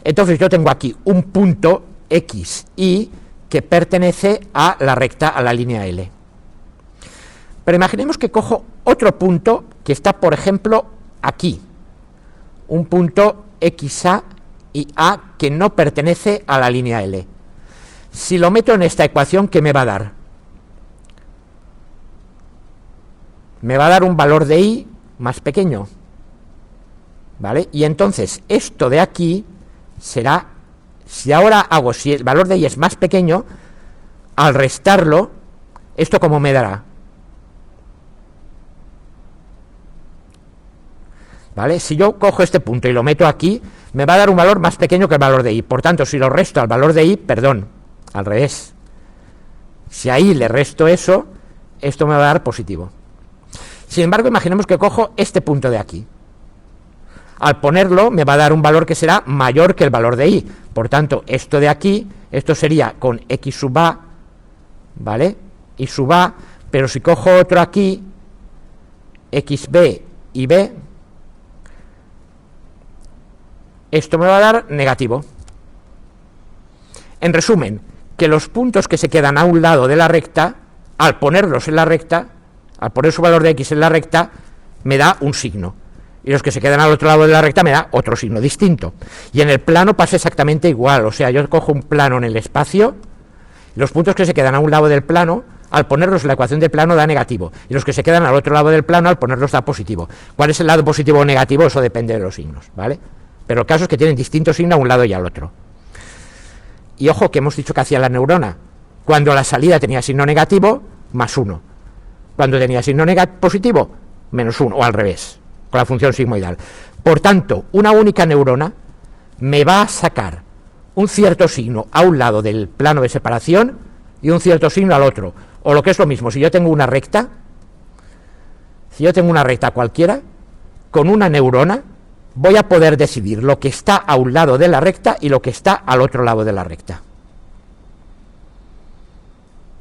Entonces yo tengo aquí un punto x, y que pertenece a la recta, a la línea L. Pero imaginemos que cojo otro punto que está, por ejemplo, aquí. Un punto XA y A que no pertenece a la línea L. Si lo meto en esta ecuación, ¿qué me va a dar? Me va a dar un valor de y más pequeño, ¿vale? Y entonces esto de aquí será, si el valor de y es más pequeño, al restarlo, ¿esto cómo me dará? ¿Vale? Si yo cojo este punto y lo meto aquí, me va a dar un valor más pequeño que el valor de y. Por tanto, si lo resto al valor de y, perdón, al revés. Si ahí le resto eso, esto me va a dar positivo. Sin embargo, imaginemos que cojo este punto de aquí. Al ponerlo, me va a dar un valor que será mayor que el valor de y. Por tanto, esto de aquí, esto sería con x sub a, ¿vale? Y sub a, pero si cojo otro aquí, xb y b, esto me va a dar negativo. En resumen, que los puntos que se quedan a un lado de la recta, al ponerlos en la recta, al poner su valor de x en la recta, me da un signo. Y los que se quedan al otro lado de la recta me da otro signo distinto. Y en el plano pasa exactamente igual. O sea, yo cojo un plano en el espacio, los puntos que se quedan a un lado del plano, al ponerlos en la ecuación del plano da negativo. Y los que se quedan al otro lado del plano, al ponerlos da positivo. ¿Cuál es el lado positivo o negativo? Eso depende de los signos, ¿vale? Pero el caso es que tienen distintos signos a un lado y al otro. Y ojo, que hemos dicho que hacía la neurona. Cuando la salida tenía signo negativo, más 1. Cuando tenía signo positivo, menos 1, o al revés, con la función sigmoidal. Por tanto, una única neurona me va a sacar un cierto signo a un lado del plano de separación y un cierto signo al otro. O lo que es lo mismo, si yo tengo una recta cualquiera, con una neurona voy a poder decidir lo que está a un lado de la recta y lo que está al otro lado de la recta.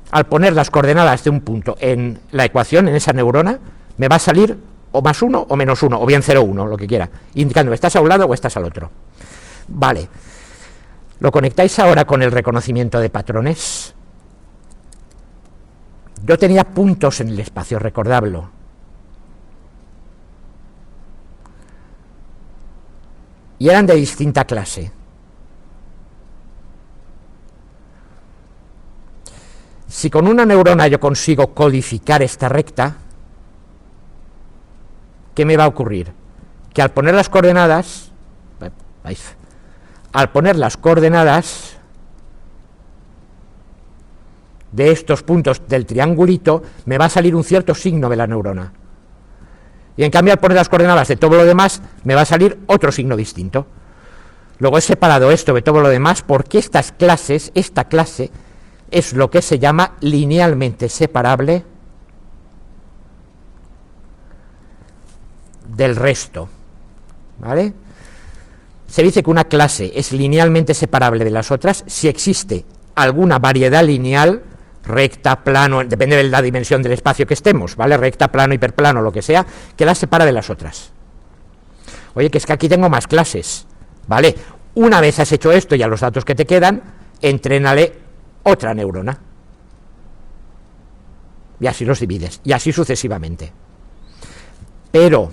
Al poner las coordenadas de un punto en la ecuación, en esa neurona, me va a salir o más 1 o menos 1, o bien 0 o 1, lo que quiera, indicando estás a un lado o estás al otro. Vale. ¿Lo conectáis ahora con el reconocimiento de patrones? Yo tenía puntos en el espacio, recordadlo. Y eran de distinta clase. Si con una neurona yo consigo codificar esta recta, ¿qué me va a ocurrir? Que al poner las coordenadas, de estos puntos del triangulito, me va a salir un cierto signo de la neurona. Y en cambio, al poner las coordenadas de todo lo demás, me va a salir otro signo distinto. Luego he separado esto de todo lo demás porque esta clase es lo que se llama linealmente separable del resto, ¿vale? Se dice que una clase es linealmente separable de las otras si existe alguna variedad lineal, recta, plano, depende de la dimensión del espacio que estemos, ¿vale? Recta, plano, hiperplano, lo que sea, que las separa de las otras. Oye, que es que aquí tengo más clases, ¿vale? Una vez has hecho esto y a los datos que te quedan, entrénale otra neurona. Y así los divides, y así sucesivamente. Pero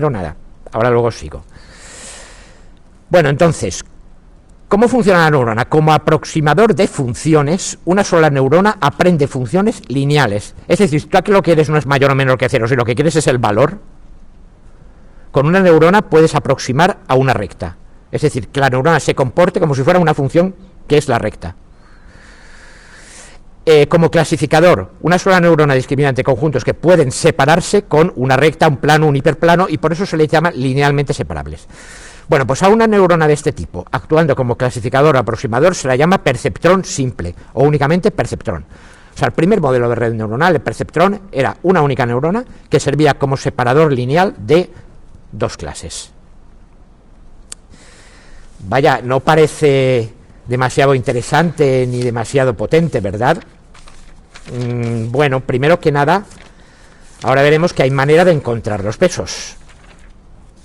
nada, ahora luego sigo. Bueno, entonces, ¿cómo funciona la neurona? Como aproximador de funciones, una sola neurona aprende funciones lineales. Es decir, si tú aquí lo que quieres no es mayor o menor que 0, si lo que quieres es el valor, con una neurona puedes aproximar a una recta. Es decir, que la neurona se comporte como si fuera una función que es la recta. Como clasificador, una sola neurona discriminante conjuntos que pueden separarse con una recta, un plano, un hiperplano, y por eso se les llama linealmente separables. Bueno, pues a una neurona de este tipo, actuando como clasificador o aproximador, se la llama perceptrón simple, o únicamente perceptrón. O sea, el primer modelo de red neuronal, el perceptrón, era una única neurona que servía como separador lineal de dos clases. Vaya, no parece demasiado interesante ni demasiado potente, ¿verdad? Bueno, primero que nada, ahora veremos que hay manera de encontrar los pesos,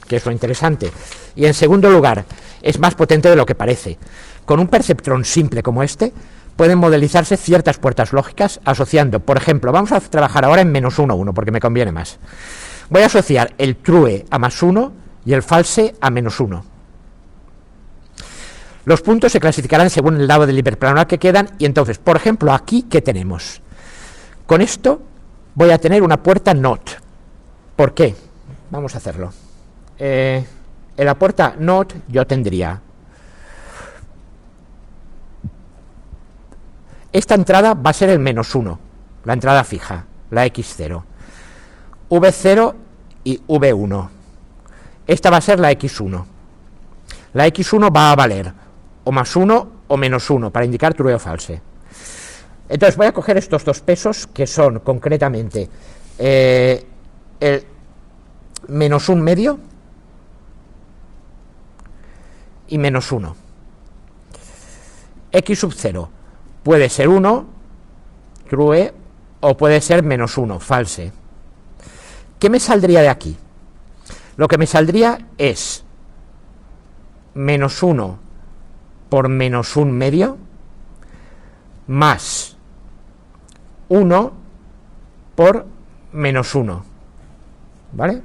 que es lo interesante. Y en segundo lugar, es más potente de lo que parece. Con un perceptrón simple como este, pueden modelizarse ciertas puertas lógicas asociando, por ejemplo, vamos a trabajar ahora en -1, 1, porque me conviene más. Voy a asociar el true a +1 y el false a -1. Los puntos se clasificarán según el lado del hiperplano que quedan, y entonces, por ejemplo, aquí, ¿qué tenemos? Con esto voy a tener una puerta NOT. ¿Por qué? Vamos a hacerlo. En la puerta NOT yo tendría esta entrada va a ser el -1, la entrada fija, la X0, V0 y V1. Esta va a ser la X1. La X1 va a valer o +1 o -1 para indicar true o false. Entonces voy a coger estos dos pesos que son concretamente el -1 medio y -1. X sub 0 puede ser 1, true, o puede ser -1, false. ¿Qué me saldría de aquí? Lo que me saldría es -1 por -1 medio más 1 por -1, ¿vale?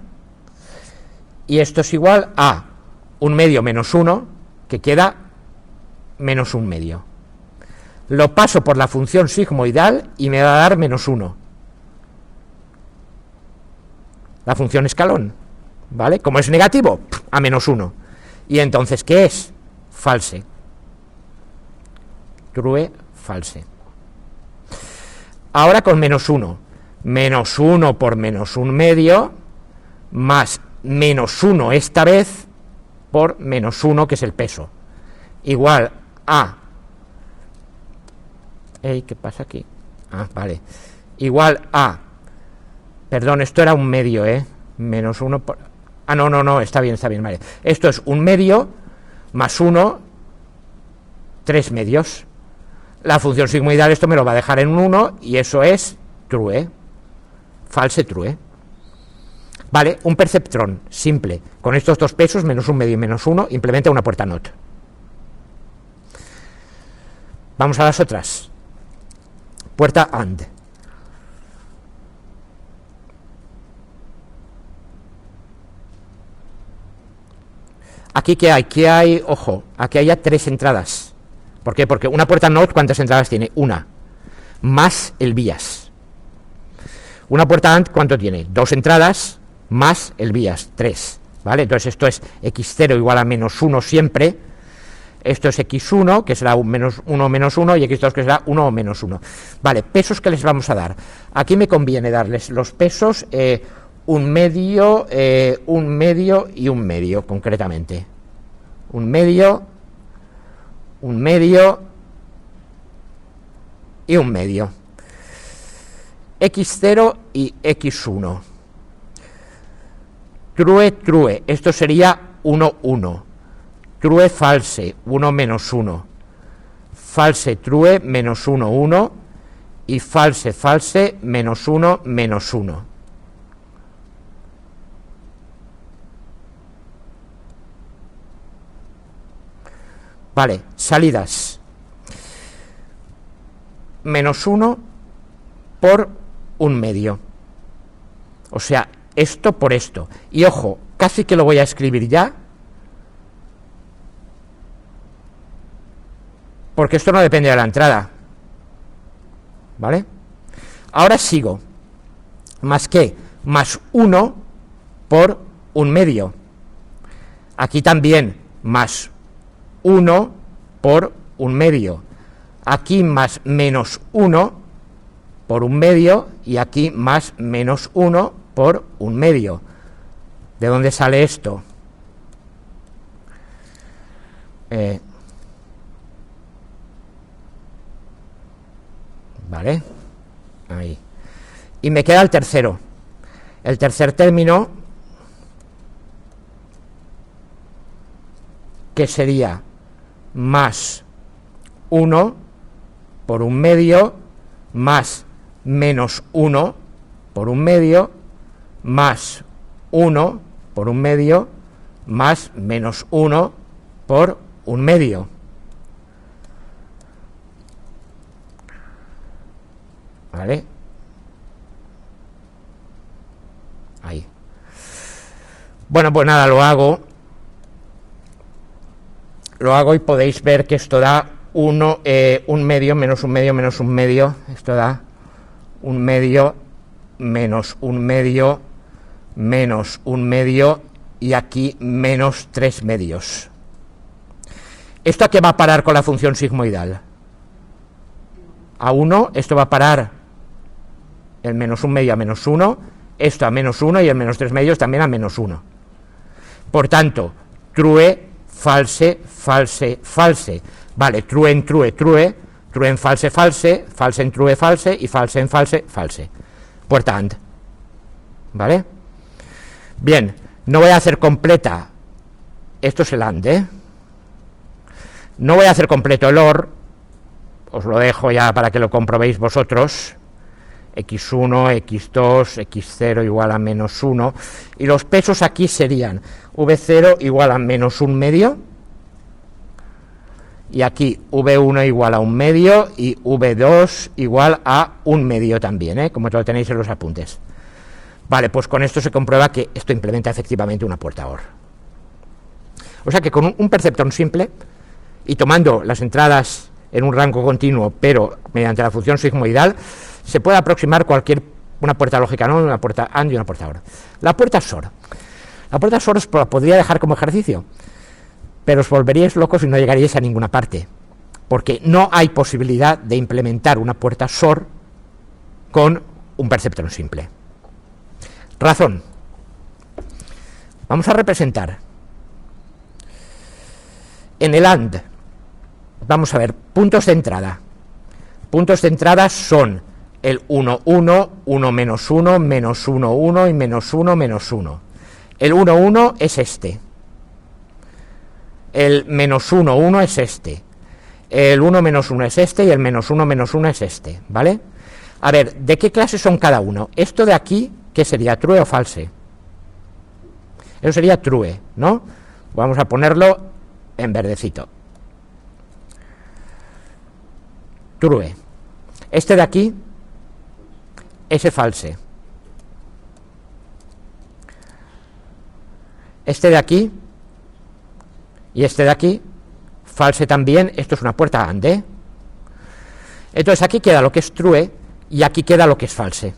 Y esto es igual a 1 medio menos 1, que queda -1 medio. Lo paso por la función sigmoidal y me va a dar -1. La función escalón, ¿vale? Como es negativo, a -1. Y entonces, ¿qué es? False. True, false. Ahora con -1. -1 por -1 medio más -1 esta vez por -1, que es el peso, igual a... ¿Qué pasa aquí? Vale. Igual a... Perdón, esto era un medio, -1 por... no, está bien, vale. Esto es 1 medio más 1, 3 medios. La función sigmoidal esto me lo va a dejar en un 1 y eso es true, false true. Vale, un perceptrón simple, con estos dos pesos, -1 medio y -1, implementa una puerta NOT. Vamos a las otras. Puerta AND. Aquí, ¿qué hay? Ojo, aquí hay 3 entradas. ¿Por qué? Porque una puerta NOT, ¿cuántas entradas tiene? Una, más el bias. Una puerta AND, ¿cuánto tiene? 2 entradas, más el bias, 3, ¿vale? Entonces esto es X0 igual a -1 siempre, Esto es x1, que será un menos 1 menos 1, y x2, que será 1 o menos 1. Vale, pesos que les vamos a dar. Aquí me conviene darles los pesos, un medio y un medio, concretamente. Un medio y un medio. x0 y x1. True, true, esto sería 1, 1. True, false, 1 menos 1. False, true, menos 1, 1. Y false, false, menos 1, menos 1. Vale, salidas. Menos 1 por un medio. O sea, esto por esto. Y ojo, casi que lo voy a escribir ya, porque esto no depende de la entrada. ¿Vale? Ahora sigo. ¿Más qué? Más 1 por un medio. Aquí también más 1 por un medio. Aquí más menos 1 por un medio, y aquí más menos 1 por un medio. ¿De dónde sale esto? Vale, ahí. Y me queda el tercero. El tercer término, que sería más 1 por un medio, más menos 1 por un medio, más 1 por un medio, más menos 1 por un medio. ¿Vale? Ahí. Bueno, pues nada, lo hago y podéis ver que esto da un medio menos un medio menos un medio. Esto da un medio menos un medio menos un medio, y aquí menos 3 medios. ¿Esto a qué va a parar con la función sigmoidal? A 1, esto va a parar el menos un medio a menos 1, esto a menos 1, y el menos 3 medios también a menos 1. Por tanto, true, false, false, false. Vale, true en true, true, true en false, false, false en true, false, y false en false, false. Puerta AND. ¿Vale? Bien, no voy a hacer completa. Esto es el AND, ¿eh? No voy a hacer completo el OR. Os lo dejo ya para que lo comprobéis vosotros. x1, x2, x0 igual a menos 1. Y los pesos aquí serían v0 igual a menos un medio. Y aquí v1 igual a un medio y v2 igual a un medio también, ¿eh? Como lo tenéis en los apuntes. Vale, pues con esto se comprueba que esto implementa efectivamente una puerta OR. O sea que con un perceptrón simple, y tomando las entradas en un rango continuo, pero mediante la función sigmoidal, se puede aproximar una puerta lógica NOR, una puerta AND y una puerta OR. La puerta SOR. La puerta SOR os podría dejar como ejercicio, pero os volveríais locos y no llegaríais a ninguna parte, porque no hay posibilidad de implementar una puerta SOR con un perceptrón simple. Razón. Vamos a representar en el AND. Vamos a ver, puntos de entrada. Puntos de entrada son el 1, 1, 1 menos 1, menos 1, 1 y menos 1, menos 1. El 1, 1 es este. El menos 1, 1 es este. El 1 menos 1 es este y el menos 1 menos 1 es este, ¿vale? A ver, ¿de qué clase son cada uno? Esto de aquí, ¿qué sería? ¿True o false? Eso sería true, ¿no? Vamos a ponerlo en verdecito. True. Este de aquí, ese false. Este de aquí y este de aquí, false también. Esto es una puerta AND, ¿eh? Entonces aquí queda lo que es true y aquí queda lo que es false.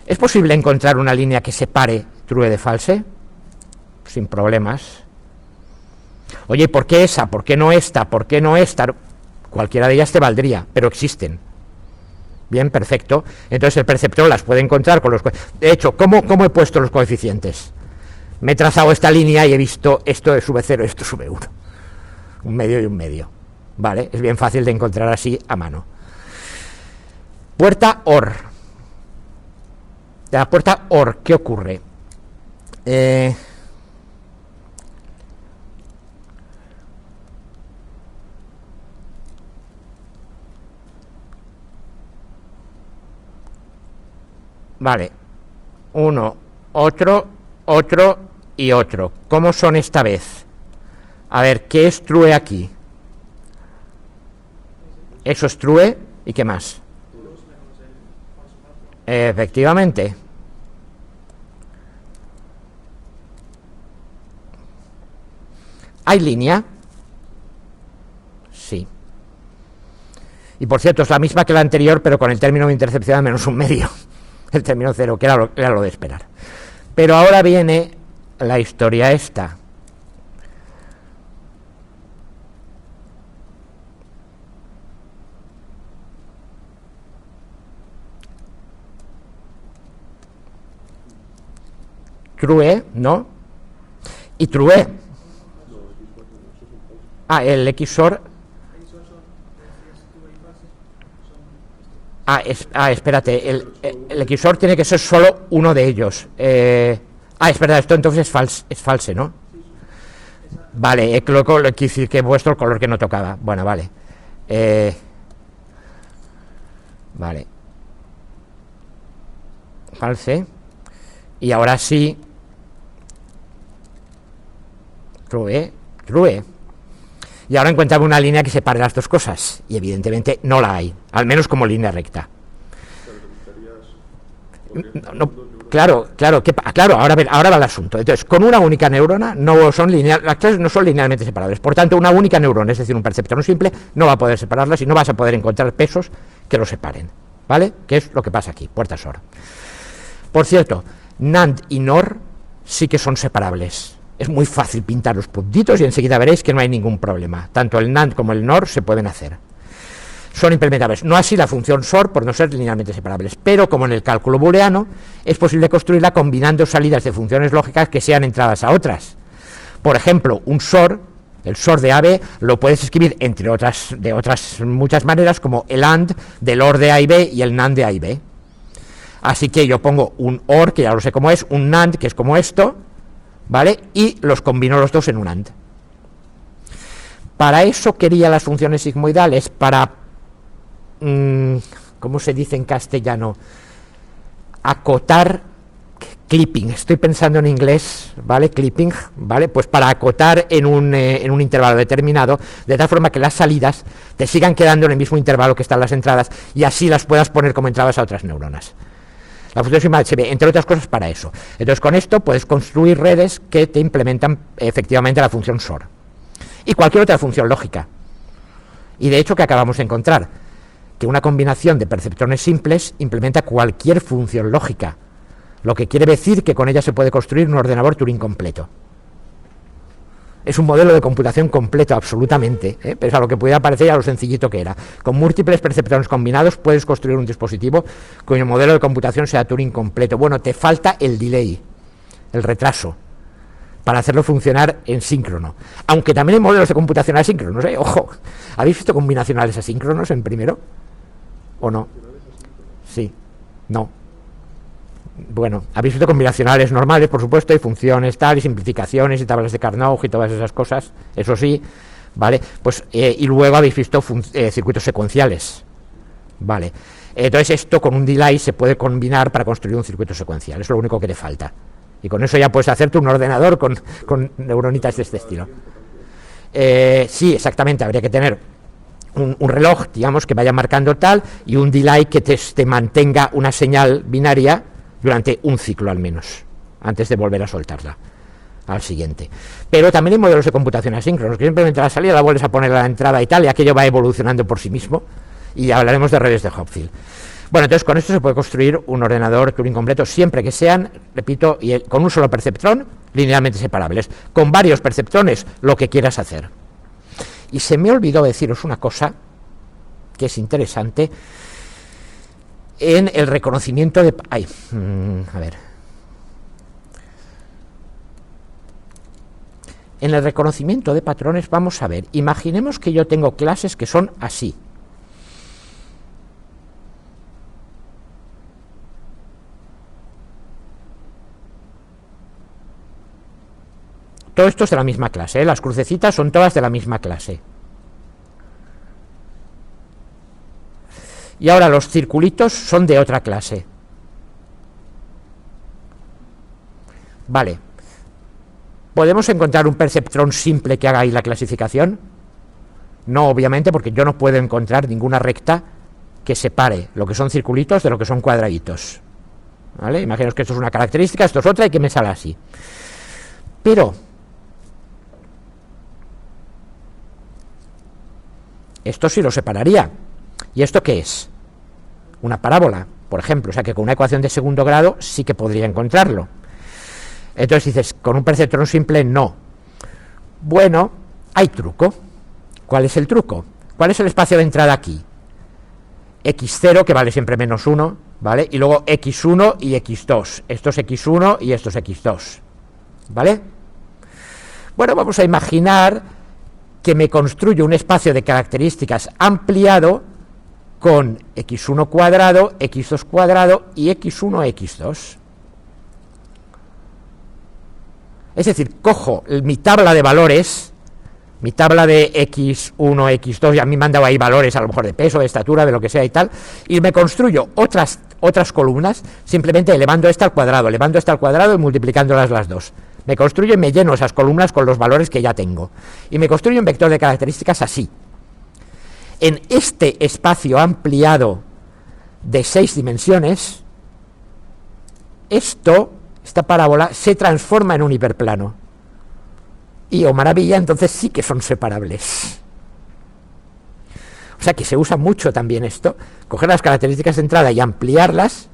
¿Es posible encontrar una línea que separe true de false? Sin problemas. Oye, ¿por qué esa? ¿Por qué no esta? ¿Por qué no esta? Cualquiera de ellas te valdría, pero existen. Bien, perfecto. Entonces el perceptrón las puede encontrar con los... De hecho, ¿cómo he puesto los coeficientes? Me he trazado esta línea y he visto esto es V0, esto es V1. Un medio y un medio. Vale, es bien fácil de encontrar así a mano. Puerta OR. De la puerta OR, ¿qué ocurre? Vale, uno, otro y otro. ¿Cómo son esta vez? A ver, ¿qué es true aquí? Eso es true, ¿y qué más? Efectivamente. ¿Hay línea? Sí. Y por cierto, es la misma que la anterior, pero con el término de intercepción menos un medio. El término 0, que era lo de esperar. Pero ahora viene la historia esta. True, ¿no? Y true. Ah, el XOR. Espérate, el XOR tiene que ser solo uno de ellos. Es verdad, esto entonces es false, ¿no? Vale, he decir que he puesto el color que no tocaba. Bueno, vale. Vale. False. Y ahora sí. True. Y ahora encuentramos una línea que separe las dos cosas. Y evidentemente no la hay. Al menos como línea recta. Claro, ahora va el asunto. Entonces, con una única neurona las clases no son linealmente separables. Por tanto, una única neurona, es decir, un perceptrón simple, no va a poder separarlas y no vas a poder encontrar pesos que lo separen. ¿Vale? Que es lo que pasa aquí, puertas OR. Por cierto, NAND y NOR sí que son separables. Es muy fácil pintar los puntitos y enseguida veréis que no hay ningún problema. Tanto el NAND como el NOR se pueden hacer. Son implementables. No así la función SOR, por no ser linealmente separables. Pero, como en el cálculo booleano, es posible construirla combinando salidas de funciones lógicas que sean entradas a otras. Por ejemplo, un SOR, el SOR de AB, lo puedes escribir de otras muchas maneras, como el AND del OR de A y B y el NAND de A y B. Así que yo pongo un OR, que ya lo sé cómo es, un NAND, que es como esto, ¿vale? Y los combino los dos en un AND. Para eso quería las funciones sigmoidales, para... ¿cómo se dice en castellano? Acotar, clipping, estoy pensando en inglés, ¿vale? Clipping, ¿vale? Pues para acotar en un intervalo determinado, de tal forma que las salidas te sigan quedando en el mismo intervalo que están las entradas y así las puedas poner como entradas a otras neuronas. La función sigmoidal se ve, entre otras cosas, para eso. Entonces, con esto puedes construir redes que te implementan efectivamente la función SOR y cualquier otra función lógica. Y de hecho, que acabamos de encontrar que una combinación de perceptrones simples implementa cualquier función lógica, lo que quiere decir que con ella se puede construir un ordenador Turing completo. Es un modelo de computación completo, absolutamente, pero a lo que pudiera parecer a lo sencillito que era. Con múltiples perceptrones combinados puedes construir un dispositivo cuyo modelo de computación sea Turing completo. Bueno, te falta el delay, el retraso, para hacerlo funcionar en síncrono. Aunque también hay modelos de computación asíncronos, ojo. ¿Habéis visto combinacionales asíncronos en primero? ¿O no? Sí, no. Bueno, habéis visto combinacionales normales, por supuesto, y funciones tal, y simplificaciones, y tablas de Carnot, y todas esas cosas, eso sí, ¿vale? Pues, y luego habéis visto circuitos secuenciales, ¿vale? Entonces esto con un delay se puede combinar para construir un circuito secuencial, es lo único que te falta. Y con eso ya puedes hacerte un ordenador con neuronitas de este estilo. Sí, exactamente, habría que tener un reloj, digamos, que vaya marcando tal, y un delay que te mantenga una señal binaria durante un ciclo al menos, antes de volver a soltarla al siguiente. Pero también hay modelos de computación asíncronos, que simplemente a la salida la vuelves a poner a la entrada y tal, y aquello va evolucionando por sí mismo, y hablaremos de redes de Hopfield. Bueno, entonces con esto se puede construir un ordenador Turing completo siempre que sean, repito, con un solo perceptrón linealmente separables, con varios perceptrones, lo que quieras hacer. Y se me olvidó deciros una cosa que es interesante en el reconocimiento de... a ver. En el reconocimiento de patrones vamos a ver, imaginemos que yo tengo clases que son así. Todo esto es de la misma clase, ¿eh? Las crucecitas son todas de la misma clase. Y ahora los circulitos son de otra clase. Vale. ¿Podemos encontrar un perceptrón simple que haga ahí la clasificación? No, obviamente, porque yo no puedo encontrar ninguna recta que separe lo que son circulitos de lo que son cuadraditos. ¿Vale? Imaginaos que esto es una característica, esto es otra y que me sale así. Pero esto sí lo separaría. ¿Y esto qué es? Una parábola, por ejemplo. O sea que con una ecuación de segundo grado sí que podría encontrarlo. Entonces dices, con un perceptrón simple no. Bueno, hay truco. ¿Cuál es el truco? ¿Cuál es el espacio de entrada aquí? X0, que vale siempre menos 1, ¿vale? Y luego X1 y X2. Esto es X1 y esto es X2. ¿Vale? Bueno, vamos a imaginar que me construyo un espacio de características ampliado con X1 cuadrado, X2 cuadrado y X1, X2. Es decir, cojo mi tabla de valores, mi tabla de X1, X2, y a mí me han dado ahí valores a lo mejor de peso, de estatura, de lo que sea y tal, y me construyo otras columnas, simplemente elevando esta al cuadrado y multiplicándolas las dos. Me construyo y me lleno esas columnas con los valores que ya tengo. Y me construyo un vector de características así. En este espacio ampliado de 6 dimensiones, esta parábola se transforma en un hiperplano. Y, oh maravilla, entonces sí que son separables. O sea que se usa mucho también esto, coger las características de entrada y ampliarlas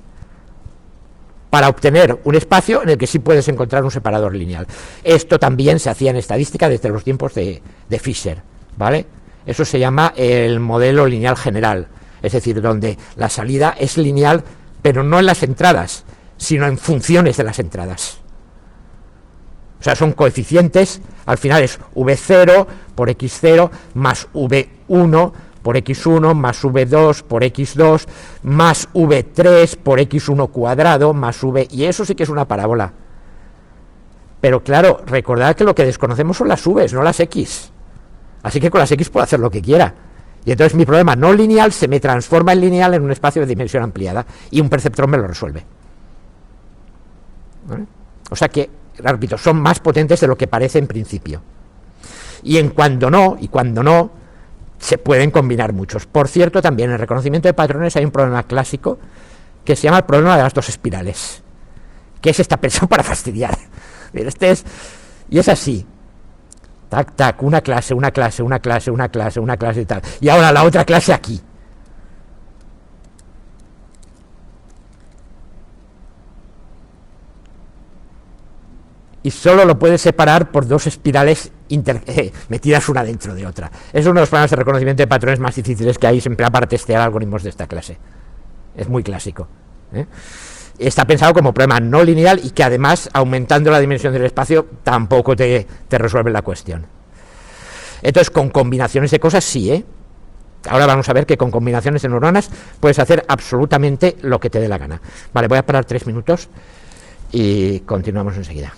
para obtener un espacio en el que sí puedes encontrar un separador lineal. Esto también se hacía en estadística desde los tiempos de Fisher, ¿vale? Eso se llama el modelo lineal general, es decir, donde la salida es lineal, pero no en las entradas, sino en funciones de las entradas. O sea, son coeficientes, al final es V0 por X0 más V1 por X1 más V2 por X2 más V3 por X1 cuadrado más V... Y eso sí que es una parábola. Pero claro, recordad que lo que desconocemos son las Vs, no las X. Así que con las X puedo hacer lo que quiera. Y entonces mi problema no lineal se me transforma en lineal en un espacio de dimensión ampliada. Y un perceptrón me lo resuelve. ¿Vale? O sea que, repito, son más potentes de lo que parece en principio. Y cuando no, se pueden combinar muchos. Por cierto, también en el reconocimiento de patrones hay un problema clásico que se llama el problema de las dos espirales, que está pensado para fastidiar. Y es así. Tac, tac, una clase y tal. Y ahora la otra clase aquí. Y solo lo puedes separar por dos espirales metidas una dentro de otra. Es uno de los problemas de reconocimiento de patrones más difíciles que hay siempre para testear algoritmos de esta clase. Es muy clásico. Está pensado como problema no lineal y que además, aumentando la dimensión del espacio, tampoco te resuelve la cuestión. Entonces, con combinaciones de cosas sí, Ahora vamos a ver que con combinaciones de neuronas puedes hacer absolutamente lo que te dé la gana. Vale, voy a parar 3 minutos y continuamos enseguida.